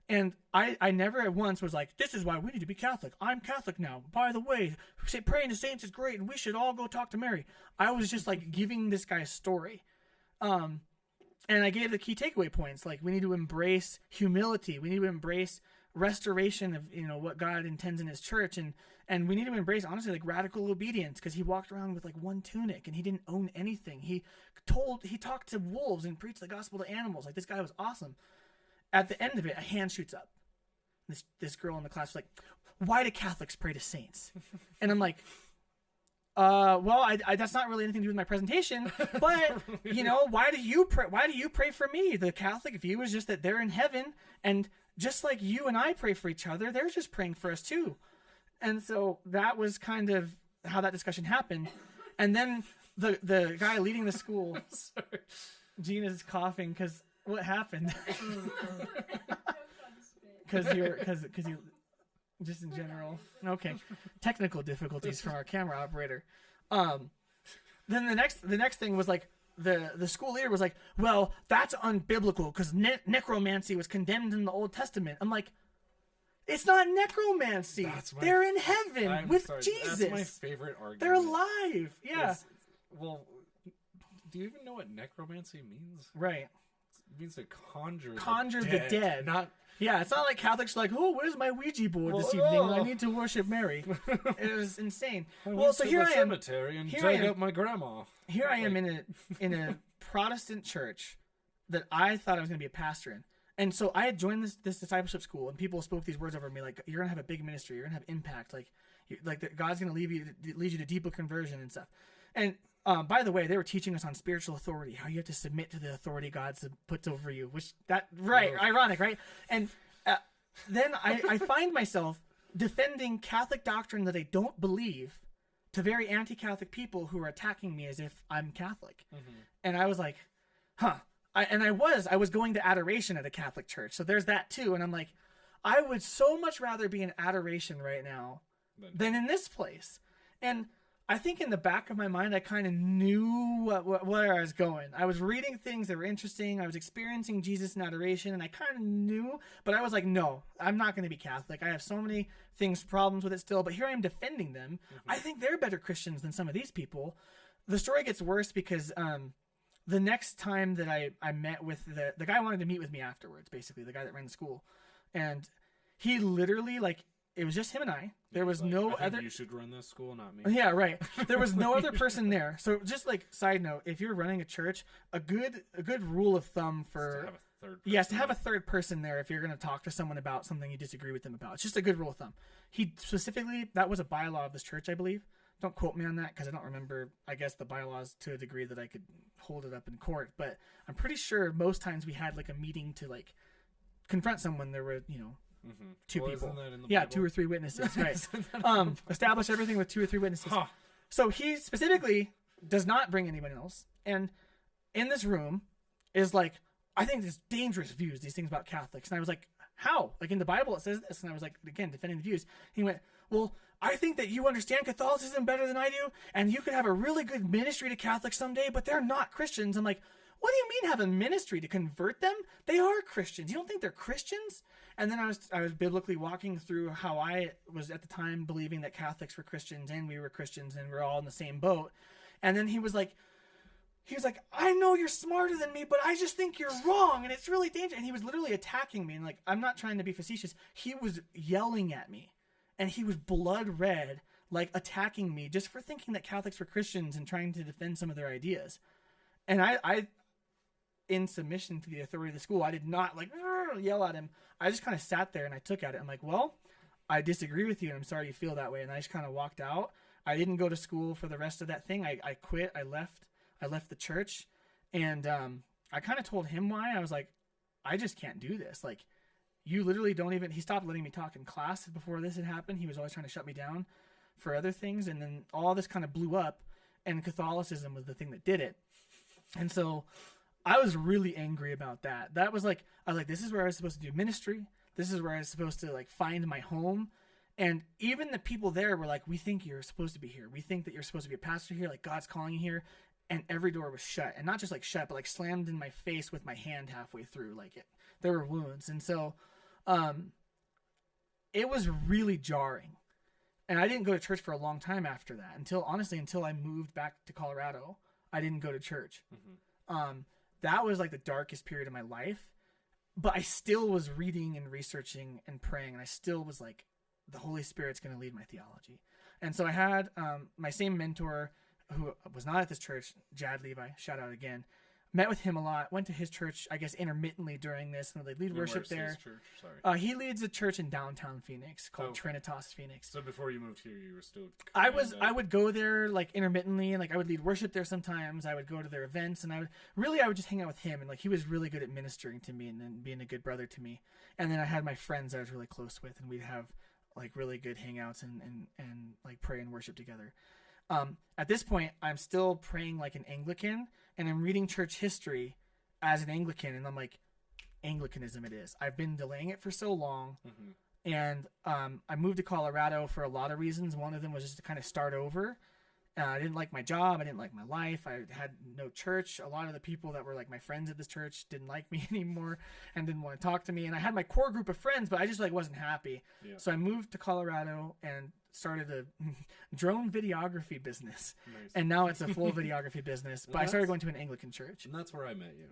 And I never at once was like, this is why we need to be Catholic. I'm Catholic now. By the way, praying to saints is great, and we should all go talk to Mary. I was just like giving this guy a story. And I gave the key takeaway points. Like, we need to embrace humility. We need to embrace restoration of, what God intends in his church. And we need to embrace, honestly, like radical obedience, because he walked around with like one tunic and he didn't own anything. He talked to wolves and preached the gospel to animals. Like, this guy was awesome. At the end of it, a hand shoots up. This girl in the class was like, why do Catholics pray to saints? And I'm like, well, I that's not really anything to do with my presentation, but, why do you pray? Why do you pray for me? The Catholic view is just that they're in heaven, and just like you and I pray for each other, they're just praying for us too. And so that was kind of how that discussion happened. And then the guy leading the school, Gina's coughing because... What happened? Because you just in general. Okay, technical difficulties from our camera operator. Then the next thing was like the school leader was like, well, that's unbiblical because necromancy was condemned in the Old Testament. I'm like, it's not necromancy. They're in heaven with Jesus. That's my favorite argument. They're alive. Yeah. Well, do you even know what necromancy means? Right. It means to conjure the dead. It's not like Catholics are like, oh, where's my Ouija board this evening? I need to worship Mary. It was insane. So here I am. Cemetery and dug up my grandma. Here I am in a Protestant church that I thought I was going to be a pastor in. And so I had joined this discipleship school, and people spoke these words over me, like, you're going to have a big ministry, you're going to have impact, like God's going to lead you to deeper conversion and stuff. And by the way, they were teaching us on spiritual authority, how you have to submit to the authority God puts over you, ironic, right? And then I find myself defending Catholic doctrine that I don't believe to very anti-Catholic people who are attacking me as if I'm Catholic. Mm-hmm. And I was like, I was going to adoration at a Catholic church, so there's that too. And I'm like, I would so much rather be in adoration right now than in this place. And I think in the back of my mind, I kind of knew where I was going. I was reading things that were interesting. I was experiencing Jesus in adoration, and I kind of knew, but I was like, no, I'm not going to be Catholic. I have so many problems with it still, but here I am defending them. I think they're better Christians than some of these people. The story gets worse because the next time that I met with the guy wanted to meet with me afterwards, basically, the guy that ran the school. And he literally, like, it was just him and I. There was no other. You should run this school, not me. Yeah, right. There was no other person there. So, just like side note, if you're running a church, a good rule of thumb for to have a third person there if you're going to talk to someone about something you disagree with them about. It's just a good rule of thumb. He specifically, that was a bylaw of this church, I believe. Don't quote me on that because I don't remember. I guess the bylaws to a degree that I could hold it up in court, but I'm pretty sure most times we had like a meeting to like confront someone. There were two people. Yeah, 2 or 3 witnesses. Right. Establish everything with 2 or 3 witnesses. Huh. So he specifically does not bring anyone else, and in this room is like, I think there's dangerous views, these things about Catholics, and I was like, how? Like in the Bible it says this, and I was like, again, defending the views. He went, well, I think that you understand Catholicism better than I do, and you could have a really good ministry to Catholics someday, but they're not Christians. I'm like, what do you mean have a ministry to convert them? They are Christians. You don't think they're Christians? And then I was biblically walking through how I was at the time believing that Catholics were Christians and we were Christians and we're all in the same boat. And then he was like, I know you're smarter than me, but I just think you're wrong and it's really dangerous. And he was literally attacking me. And like, I'm not trying to be facetious. He was yelling at me and he was blood red, like attacking me just for thinking that Catholics were Christians and trying to defend some of their ideas. And I in submission to the authority of the school, I did not like yell at him. I just kind of sat there and I took at it. I'm like, well, I disagree with you and I'm sorry you feel that way. And I just kind of walked out. I didn't go to school for the rest of that thing. I quit. I left the church, and I kind of told him why. I was like, I just can't do this. Like, you literally don't even. He stopped letting me talk in class before this had happened. He was always trying to shut me down for other things, and then all this kind of blew up, and Catholicism was the thing that did it. And so I was really angry about that. That was like, I was like, this is where I was supposed to do ministry. This is where I was supposed to like find my home. And even the people there were like, we think you're supposed to be here. We think that you're supposed to be a pastor here. Like, God's calling you here. And every door was shut, and not just like shut, but like slammed in my face with my hand halfway through. Like there were wounds. And so, it was really jarring. And I didn't go to church for a long time after that until I moved back to Colorado. I didn't go to church. Mm-hmm. That was like the darkest period of my life, but I still was reading and researching and praying. And I still was like, the Holy Spirit's going to lead my theology. And so I had, my same mentor, who was not at this church, Jad Levi, shout out again, met with him a lot, went to his church, I guess, intermittently during this, and they lead worship there. His church? Sorry. He leads a church in downtown Phoenix called Trinitas Phoenix. So before you moved here, you were still... I would go there, like, intermittently, and, like, I would lead worship there sometimes. I would go to their events, and I would just hang out with him, and, like, he was really good at ministering to me and then being a good brother to me. And then I had my friends I was really close with, and we'd have, like, really good hangouts and like, pray and worship together. At this point, I'm still praying like an Anglican, and I'm reading church history as an Anglican, and I'm like, Anglicanism it is. I've been delaying it for so long, mm-hmm. and I moved to Colorado for a lot of reasons. One of them was just to kind of start over. I didn't like my job. I didn't like my life. I had no church. A lot of the people that were like my friends at this church didn't like me anymore and didn't want to talk to me. And I had my core group of friends, but I just like wasn't happy. Yeah. So I moved to Colorado and started a drone videography business. Nice. And now it's a full videography business. But I started going to an Anglican church. And that's where I met you.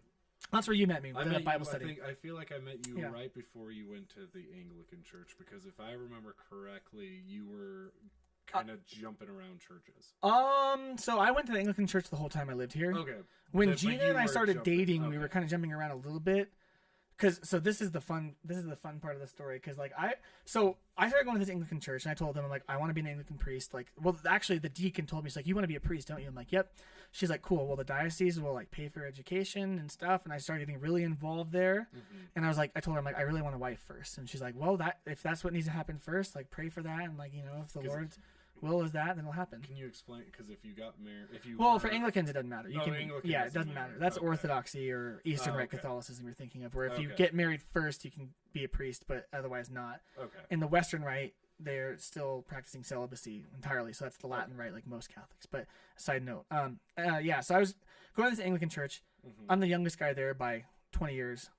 That's where you met me, within a Bible study. I feel like I met you right before you went to the Anglican church, because if I remember correctly, you were kind of jumping around churches. So I went to the Anglican church the whole time I lived here. Okay. When Gina and I started dating, we were kind of jumping around a little bit. So this is the fun part of the story. Cause like I started going to this Anglican church, and I told them, I'm like, I want to be an Anglican priest. Like, well, actually the deacon told me, she's like, you want to be a priest, don't you? I'm like, yep. She's like, cool. Well, the diocese will like pay for education and stuff. And I started getting really involved there. Mm-hmm. And I was like, I told her, I'm like, I really want a wife first. And she's like, well, if that's what needs to happen first, like pray for that. And like, you know, if the Lord's will is that, then it'll happen. Can you explain? Because if you got married, for Anglicans it doesn't matter. It doesn't matter. That's Orthodoxy or Eastern Rite Catholicism you're thinking of, where if you get married first, you can be a priest, but otherwise not. Okay. In the Western Rite, they're still practicing celibacy entirely. So that's the Latin rite, like most Catholics. But side note, so I was going to this Anglican church. Mm-hmm. I'm the youngest guy there by 20 years.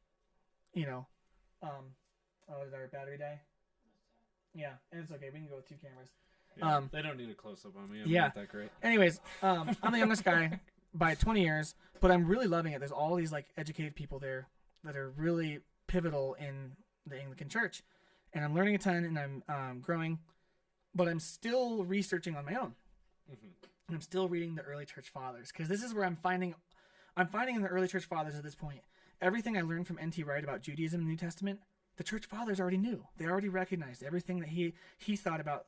Is our battery die? Yeah, and it's okay. We can go with 2 cameras. Yeah, they don't need a close up on me. I'm not that great. Anyways, I'm the youngest guy by 20 years, but I'm really loving it. There's all these like educated people there that are really pivotal in the Anglican Church, and I'm learning a ton, and I'm growing, but I'm still researching on my own. Mm-hmm. And I'm still reading the early church fathers, because this is where I'm finding in the early church fathers at this point, everything I learned from N.T. Wright about Judaism in the New Testament, the church fathers already knew. They already recognized everything that he thought about,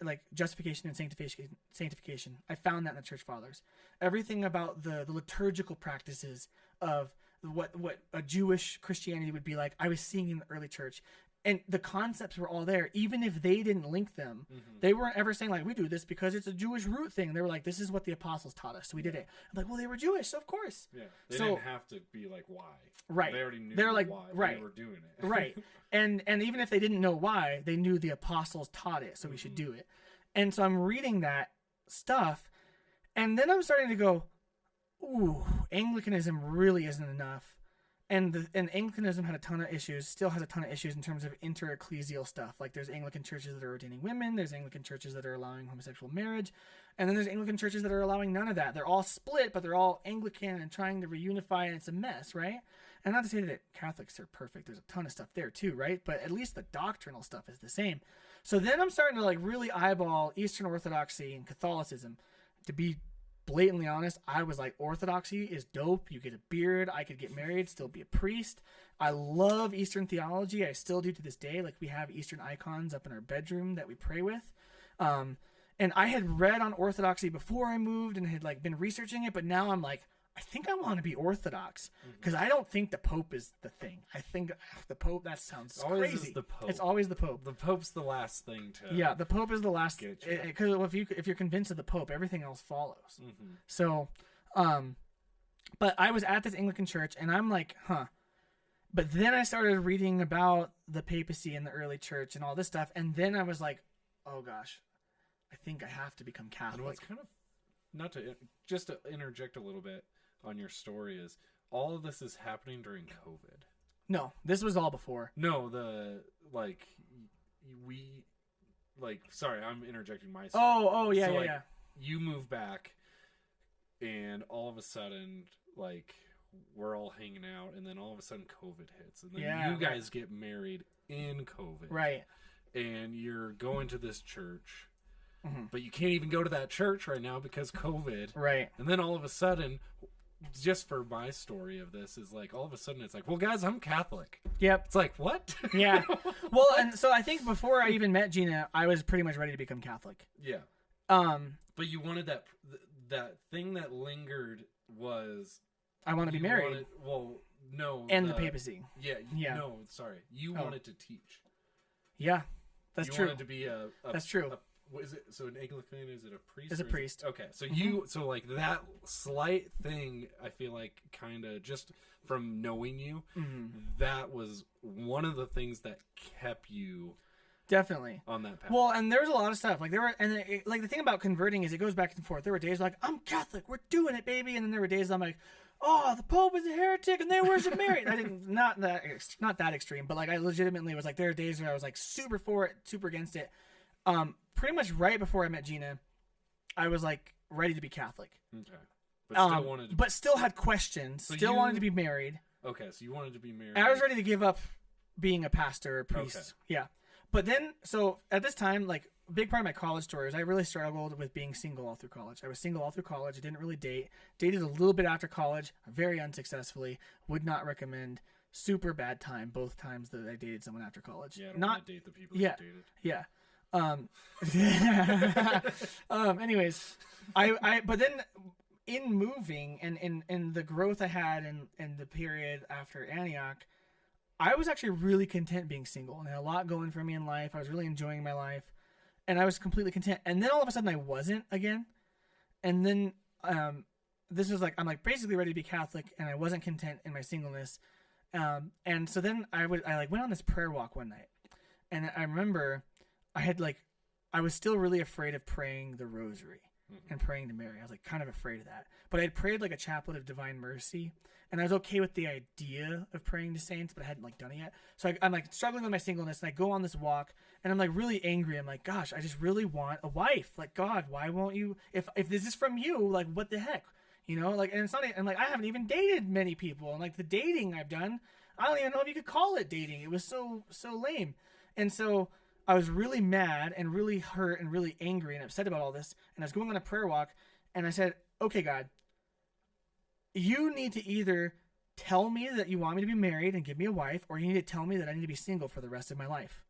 like justification and sanctification. I found that in the church fathers. Everything about the liturgical practices of what a Jewish Christianity would be like, I was seeing in the early church. And the concepts were all there, even if they didn't link them. Mm-hmm. They weren't ever saying, like, we do this because it's a Jewish root thing. They were like, this is what the apostles taught us, so we did it. I'm like, well, they were Jewish, so of course. Yeah, they didn't have to be like, why? Right. They already knew like, why right. they were doing it. Right. And even if they didn't know why, they knew the apostles taught it, so we should do it. And so I'm reading that stuff, and then I'm starting to go, ooh, Anglicanism really isn't enough. And Anglicanism had a ton of issues, still has a ton of issues in terms of inter-ecclesial stuff. Like there's Anglican churches that are ordaining women, there's Anglican churches that are allowing homosexual marriage, and then there's Anglican churches that are allowing none of that. They're all split, but they're all Anglican and trying to reunify, and it's a mess, right? And not to say that Catholics are perfect. There's a ton of stuff there too, right? But at least the doctrinal stuff is the same. So then I'm starting to like really eyeball Eastern Orthodoxy and Catholicism. To be blatantly honest, I was like, Orthodoxy is dope. You get a beard. I could get married, still be a priest. I love Eastern theology. I still do to this day. Like we have Eastern icons up in our bedroom that we pray with. And I had read on Orthodoxy before I moved and had like been researching it, but now I'm like, I think I want to be Orthodox because I don't think the Pope is the thing. I think the Pope, that sounds always crazy. Is the Pope. It's always the Pope. The Pope's the last thing to. Yeah, the Pope is the last. Because if you're convinced of the Pope, everything else follows. Mm-hmm. So, but I was at this Anglican church and I'm like, huh. But then I started reading about the papacy and the early church and all this stuff, and then I was like, oh gosh, I think I have to become Catholic. And what's kind of, just to interject a little bit on your story, is all of this is happening during COVID. No, this was all before. No, sorry, I'm interjecting my story. Yeah. You move back and all of a sudden, like, we're all hanging out, and then all of a sudden COVID hits, and then you guys get married in COVID. Right. And you're going to this church, but you can't even go to that church right now because COVID. Right. And then all of a sudden, just for my story of this, is like all of a sudden it's like, well, guys, I'm Catholic. Yep. It's like, what? Yeah. Well, and so I think before I even met Gina, I was pretty much ready to become Catholic. Yeah. But you wanted that thing that lingered was, I want to be married. And the papacy. Yeah. No, sorry. You wanted to teach. Yeah. That's true. You wanted to be That's true. Is it so an Anglican? Is it a priest? It's a priest. Okay, so like that slight thing, I feel like kind of just from knowing you, that was one of the things that kept you definitely on that path. Well, and there was a lot of stuff like like the thing about converting is it goes back and forth. There were days like, I'm Catholic, we're doing it, baby, and then there were days I'm like, oh, the Pope is a heretic and they worship Mary. I didn't not that extreme, but like I legitimately was like, there are days where I was like super for it, super against it. Pretty much right before I met Gina, I was like ready to be Catholic. Okay. But still had questions. So wanted to be married. Okay, so you wanted to be married. And I was ready to give up being a pastor or a priest. Okay. Yeah. But then, so at this time, like a big part of my college story is I really struggled with being single all through college. I was single all through college. I didn't really date. Dated a little bit after college, very unsuccessfully. Would not recommend. Super bad time both times that I dated someone after college. Yeah, I don't want to date the people you dated. Yeah. Anyways, but then in moving and in the growth I had in the period after Antioch, I was actually really content being single and had a lot going for me in life. I was really enjoying my life and I was completely content. And then all of a sudden I wasn't again. And then, this was like, I'm like basically ready to be Catholic and I wasn't content in my singleness. And so then I went on this prayer walk one night and I remember, I was still really afraid of praying the rosary and praying to Mary. I was like kind of afraid of that. But I had prayed like a chaplet of divine mercy, and I was okay with the idea of praying to saints, but I hadn't like done it yet. So I'm like struggling with my singleness, and I go on this walk, and I'm like really angry. I'm like, gosh, I just really want a wife. Like, God, why won't you? If this is from you, like, what the heck? You know, like, and it's not. And like, I haven't even dated many people, and like the dating I've done, I don't even know if you could call it dating. It was so lame, and so I was really mad and really hurt and really angry and upset about all this. And I was going on a prayer walk, and I said, okay, God, you need to either tell me that you want me to be married and give me a wife, or you need to tell me that I need to be single for the rest of my life.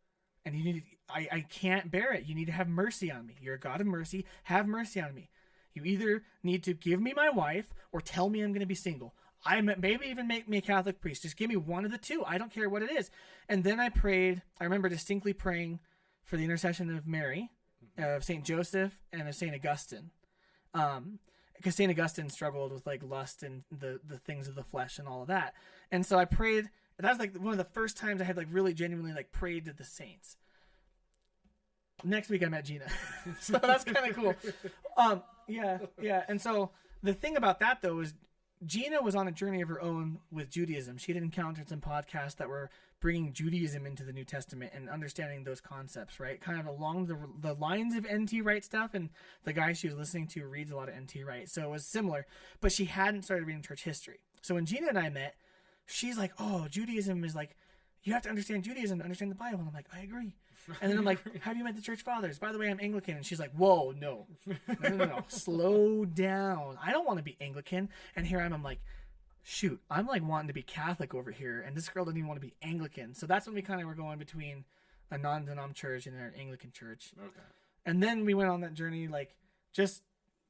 And you need I can't bear it. You need to have mercy on me. You're a God of mercy. Have mercy on me. You either need to give me my wife or tell me I'm going to be single. Maybe even make me a Catholic priest. Just give me one of the two. I don't care what it is. And then I prayed. I remember distinctly praying for the intercession of Mary, of St. Joseph, and of St. Augustine. Because St. Augustine struggled with like lust and the things of the flesh and all of that. And so I prayed. That was like one of the first times I had like really genuinely like prayed to the saints. Next week I met Gina. So that's kind of cool. Yeah. And so the thing about that though is Gina was on a journey of her own with Judaism. She had encountered some podcasts that were bringing Judaism into the New Testament and understanding those concepts, right? Kind of along the lines of N.T. Wright stuff, and the guy she was listening to reads a lot of N.T. Wright, so it was similar, but she hadn't started reading church history. So when Gina and I met, she's like, oh, Judaism is like, you have to understand Judaism to understand the Bible. And I'm like, I agree. And then I'm like, have you met the church fathers? By the way, I'm Anglican. And she's like, whoa, no. Slow down. I don't want to be Anglican. And here I'm like, shoot, I'm like wanting to be Catholic over here. And this girl doesn't even want to be Anglican. So that's when we kind of were going between a non-denom church and an Anglican church. Okay. And then we went on that journey, like, just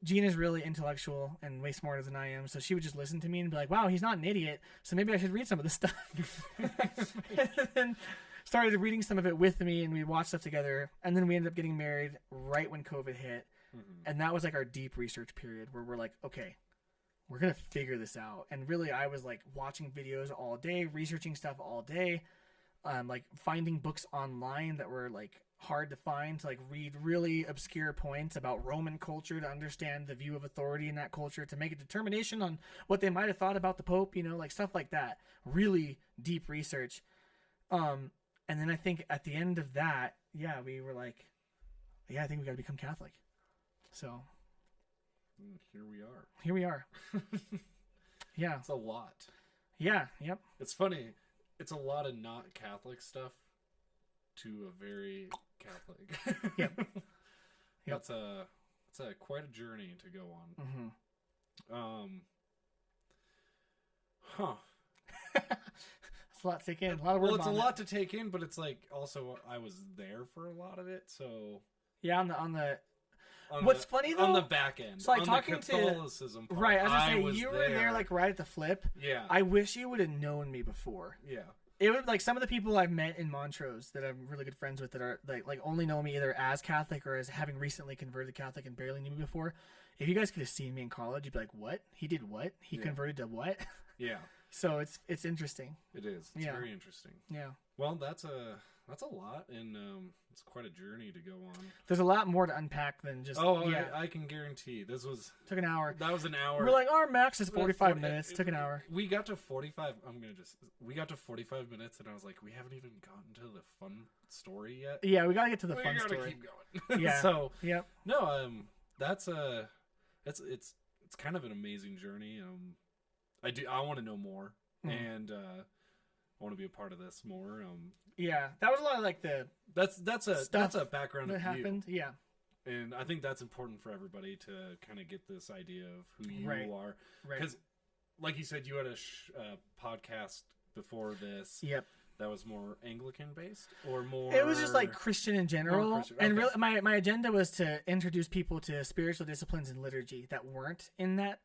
Gina's really intellectual and way smarter than I am. So she would just listen to me and be like, wow, he's not an idiot. So maybe I should read some of this stuff. And then started reading some of it with me, and we watched stuff together, and then we ended up getting married right when COVID hit. And that was like our deep research period where we're like, okay, we're gonna figure this out. And really I was like watching videos all day, researching stuff all day, like finding books online that were like hard to find, to like read really obscure points about Roman culture to understand the view of authority in that culture, to make a determination on what they might have thought about the Pope, you know, like stuff like that. Really deep research. And then I think at the end of that, yeah, we were like, yeah, I think we got to become Catholic. So here we are. Here we are. Yeah. It's a lot. Yeah. Yep. It's funny. It's a lot of not Catholic stuff to a very Catholic. Yep. That's quite a journey to go on. Mm-hmm. Huh. It's a lot to take in. A lot of work. Well, it's a lot to take in, but it's like also I was there for a lot of it, so yeah. What's funny though, on the back end, so like on talking the Catholicism part, right? I was you were there like right at the flip. Yeah. I wish you would have known me before. Yeah. It would like some of the people I've met in Montrose that I'm really good friends with that are like only know me either as Catholic or as having recently converted to Catholic and barely knew me before. If you guys could have seen me in college, you'd be like, "What? He did what? He converted to what?" Yeah. So it's interesting. It is. It's very interesting. Yeah. Well, that's a lot, and it's quite a journey to go on. There's a lot more to unpack than just. Oh, yeah. I can guarantee this took an hour. That was an hour. We're like, our max is 45 minutes. Took an hour. We got to 45. We got to 45 minutes, and I was like, we haven't even gotten to the fun story yet. Yeah, we gotta get to the fun story. We gotta keep going. Yeah. So yep. No, that's it's kind of an amazing journey. I want to know more, and I want to be a part of this more. Yeah, that was a lot of like the that's a background that of happened. You. Yeah, and I think that's important for everybody to kind of get this idea of who you are, because, like you said, you had a podcast before this. Yep. That was more Anglican based, or more. It was just like Christian in general, Christian. And really, my agenda was to introduce people to spiritual disciplines and liturgy that weren't in that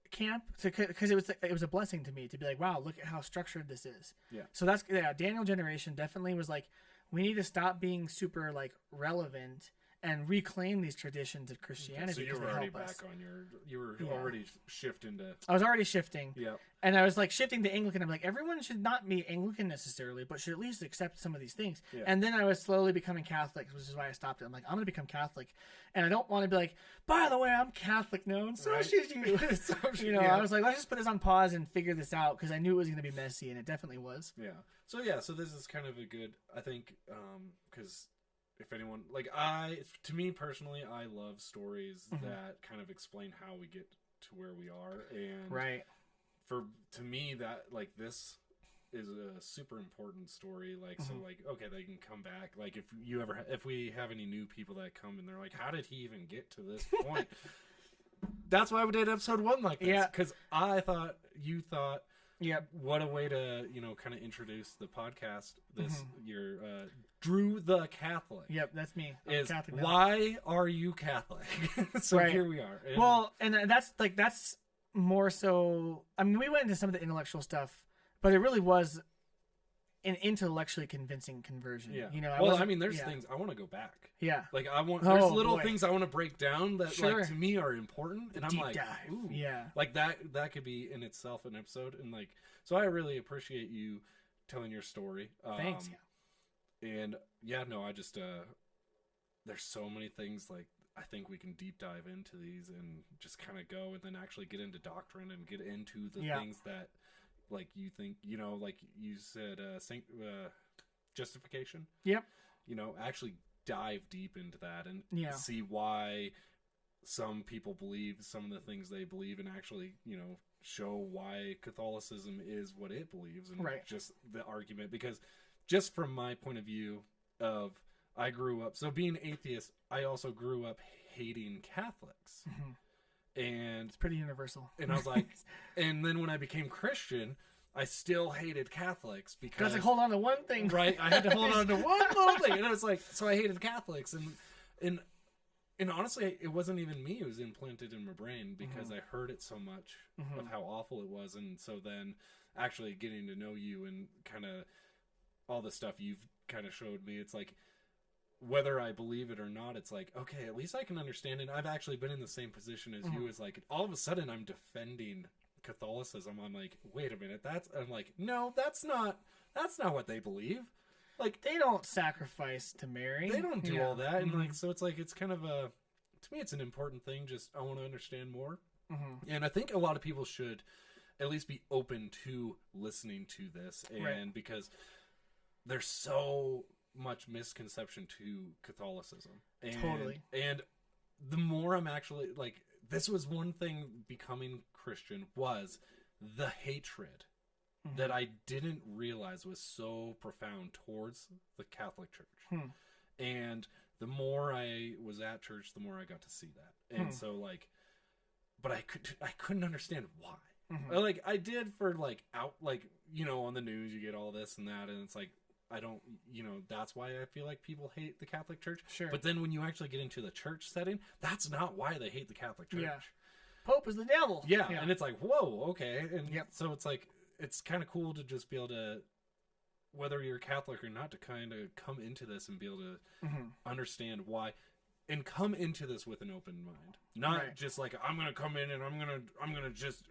camp, because it was a blessing to me to be like, wow, look at how structured this is. Yeah. So Daniel generation definitely was like, we need to stop being super like relevant and reclaim these traditions of Christianity. So you because were they already help us. back on you were already shifting to. I was already shifting. Yeah. And I was like shifting to Anglican. I'm like, everyone should not be Anglican necessarily, but should at least accept some of these things. Yeah. And then I was slowly becoming Catholic, which is why I stopped it. I'm like, I'm going to become Catholic. And I don't want to be like, by the way, I'm Catholic now, and so should you. I was like, let's just put this on pause and figure this out, because I knew it was going to be messy, and it definitely was. Yeah. So this is kind of a good, I think, because if anyone, to me personally, I love stories that kind of explain how we get to where we are. And right. To me, that, like, this is a super important story. Like, so, like, okay, they can come back. Like, if we have any new people that come and they're like, how did he even get to this point? That's why we did episode 1 like this. Yeah. Because you thought, yep. What a way to, kind of introduce the podcast this year. Drew the Catholic. Yep, that's me. I'm Catholic now. Why are you Catholic? So here we are. And that's more so. I mean, we went into some of the intellectual stuff, but it really was an intellectually convincing conversion. Yeah. There's things I want to go back. Yeah. Like there's little things I want to break down that like to me are important, and I'm deep like, dive. ooh, yeah, like that could be in itself an episode, and like so I really appreciate you telling your story. Thanks. And I just there's so many things like I think we can deep dive into these and just kind of go and then actually get into doctrine and get into the things that like you think, like you said, justification. Yep. Actually dive deep into that and see why some people believe some of the things they believe, and actually, show why Catholicism is what it believes, and just the argument. Because just from my point of view of, I grew up, so being atheist, I also grew up hating Catholics. And it's pretty universal. And I was like, and then when I became Christian, I still hated Catholics because I had to hold on to one thing. Right. I had to hold on to one little thing. And it was like, so I hated Catholics. And honestly, it wasn't even me. It was implanted in my brain because I heard it so much of how awful it was. And so then actually getting to know you and kind of all the stuff you've kind of showed me, it's like, whether I believe it or not, it's like, okay, at least I can understand it. I've actually been in the same position as you. Is like, all of a sudden I'm defending Catholicism. I'm like, wait a minute, I'm like, no, that's not what they believe. Like, they don't sacrifice to Mary. They don't do all that. And like, so it's like, it's kind of to me, it's an important thing. Just, I want to understand more. And I think a lot of people should at least be open to listening to this. And because there's so much misconception to Catholicism. And the more I'm actually like, this was one thing becoming Christian was the hatred that I didn't realize was so profound towards the Catholic Church. And the more I was at church, the more I got to see that. And so like, but I couldn't understand why. Like I did for like out, like, on the news, you get all this and that. And it's like, I don't, that's why I feel like people hate the Catholic Church. Sure. But then when you actually get into the church setting, that's not why they hate the Catholic Church. Yeah. Pope is the devil. Yeah. And it's like, whoa, okay. And so it's like, it's kind of cool to just be able to, whether you're Catholic or not, to kind of come into this and be able to understand why, and come into this with an open mind. Not just like, I'm going to come in and I'm going to just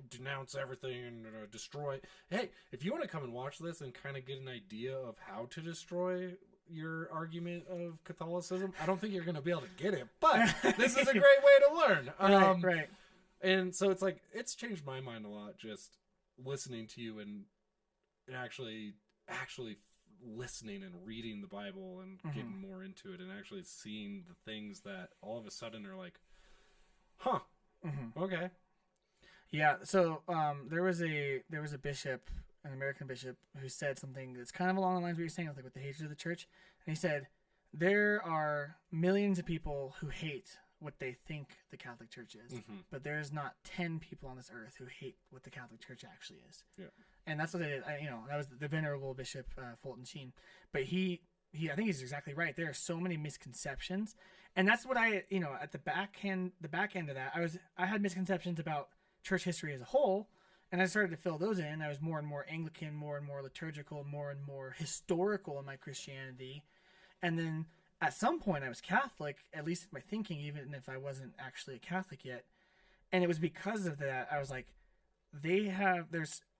denounce everything and destroy. Hey, if you want to come and watch this and kind of get an idea of how to destroy your argument of Catholicism, I don't think you're going to be able to get it, but this is a great way to learn. Right. And so it's like, it's changed my mind a lot just listening to you and actually listening and reading the Bible and getting more into it and actually seeing the things that all of a sudden are like, okay. Yeah, so there was a bishop, an American bishop, who said something that's kind of along the lines of what you're saying, like with the hatred of the church. And he said, there are millions of people who hate what they think the Catholic Church is, but there's not 10 people on this earth who hate what the Catholic Church actually is. Yeah, and that's what they did. That was the venerable Bishop Fulton Sheen. But I think he's exactly right. There are so many misconceptions, and that's what I, at the back end of that, I had misconceptions about church history as a whole, and I started to fill those in. I was more and more Anglican, more and more liturgical, more and more historical in my Christianity. And then at some point I was Catholic, at least in my thinking, even if I wasn't actually a Catholic yet. And it was because of that I was like,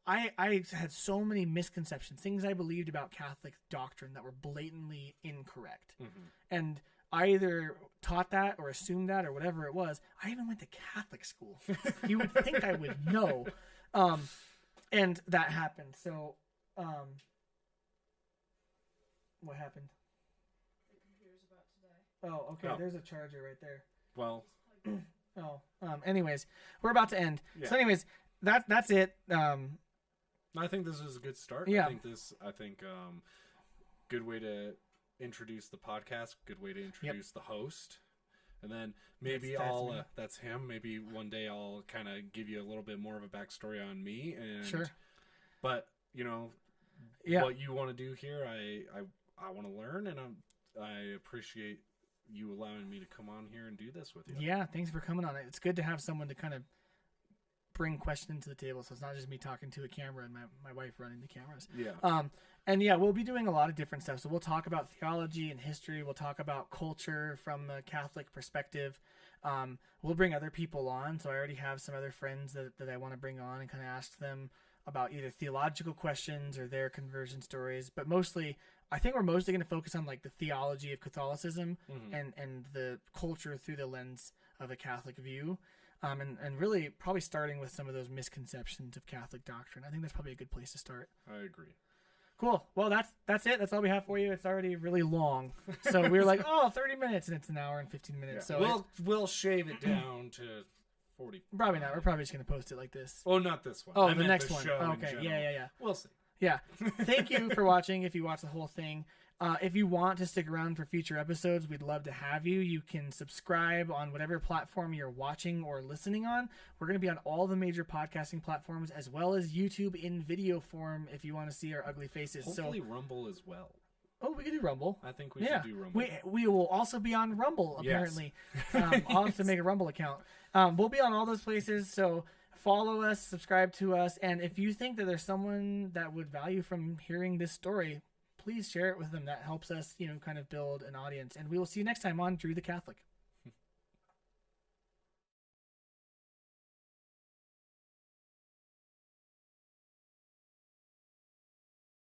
I had so many misconceptions, things I believed about Catholic doctrine that were blatantly incorrect. Mm-hmm. And I either taught that or assumed that or whatever it was. I even went to Catholic school. You would think I would know. And that happened. So, what happened? The computer's about to die. Oh, okay. Oh. There's a charger right there. Well, Oh, anyways, we're about to end. Yeah. So anyways, that's it. I think this is a good start. Yeah. I think good way to introduce the podcast, good way to introduce the host. And then maybe that's him. Maybe one day I'll kind of give you a little bit more of a backstory on me. And Sure. But, you know, what you want to do here, I want to learn, and I appreciate you allowing me to come on here and do this with you. Yeah, thanks for coming on. It's good to have someone to kind of bring questions to the table, so it's not just me talking to a camera and my wife running the cameras. Yeah. And yeah, we'll be doing a lot of different stuff. So we'll talk about theology and history. We'll talk about culture from a Catholic perspective. We'll bring other people on. So I already have some other friends that I want to bring on and kind of ask them about either theological questions or their conversion stories. But mostly, I think we're mostly going to focus on like the theology of Catholicism and the culture through the lens of a Catholic view. And really probably starting with some of those misconceptions of Catholic doctrine. I think that's probably a good place to start. I agree. Cool. Well, that's it. That's all we have for you. It's already really long. So we were like, 30 minutes, and it's an hour and 15 minutes. Yeah. So we'll shave it down to 40. Probably not. We're probably just going to post it like this. Oh, not this one. Oh, I the meant next the one. show in Okay. general. Yeah. We'll see. Yeah. Thank you for watching. If you watch the whole thing, if you want to stick around for future episodes, we'd love to have you. You can subscribe on whatever platform you're watching or listening on. We're going to be on all the major podcasting platforms as well as YouTube in video form if you want to see our ugly faces. Hopefully Rumble as well. Oh, we could do Rumble. I think we should do Rumble. We will also be on Rumble, apparently. Yes. I'll have to make a Rumble account. We'll be on all those places, so follow us, subscribe to us, and if you think that there's someone that would value from hearing this story, please share it with them. That helps us, kind of build an audience. And we will see you next time on Drew the Catholic.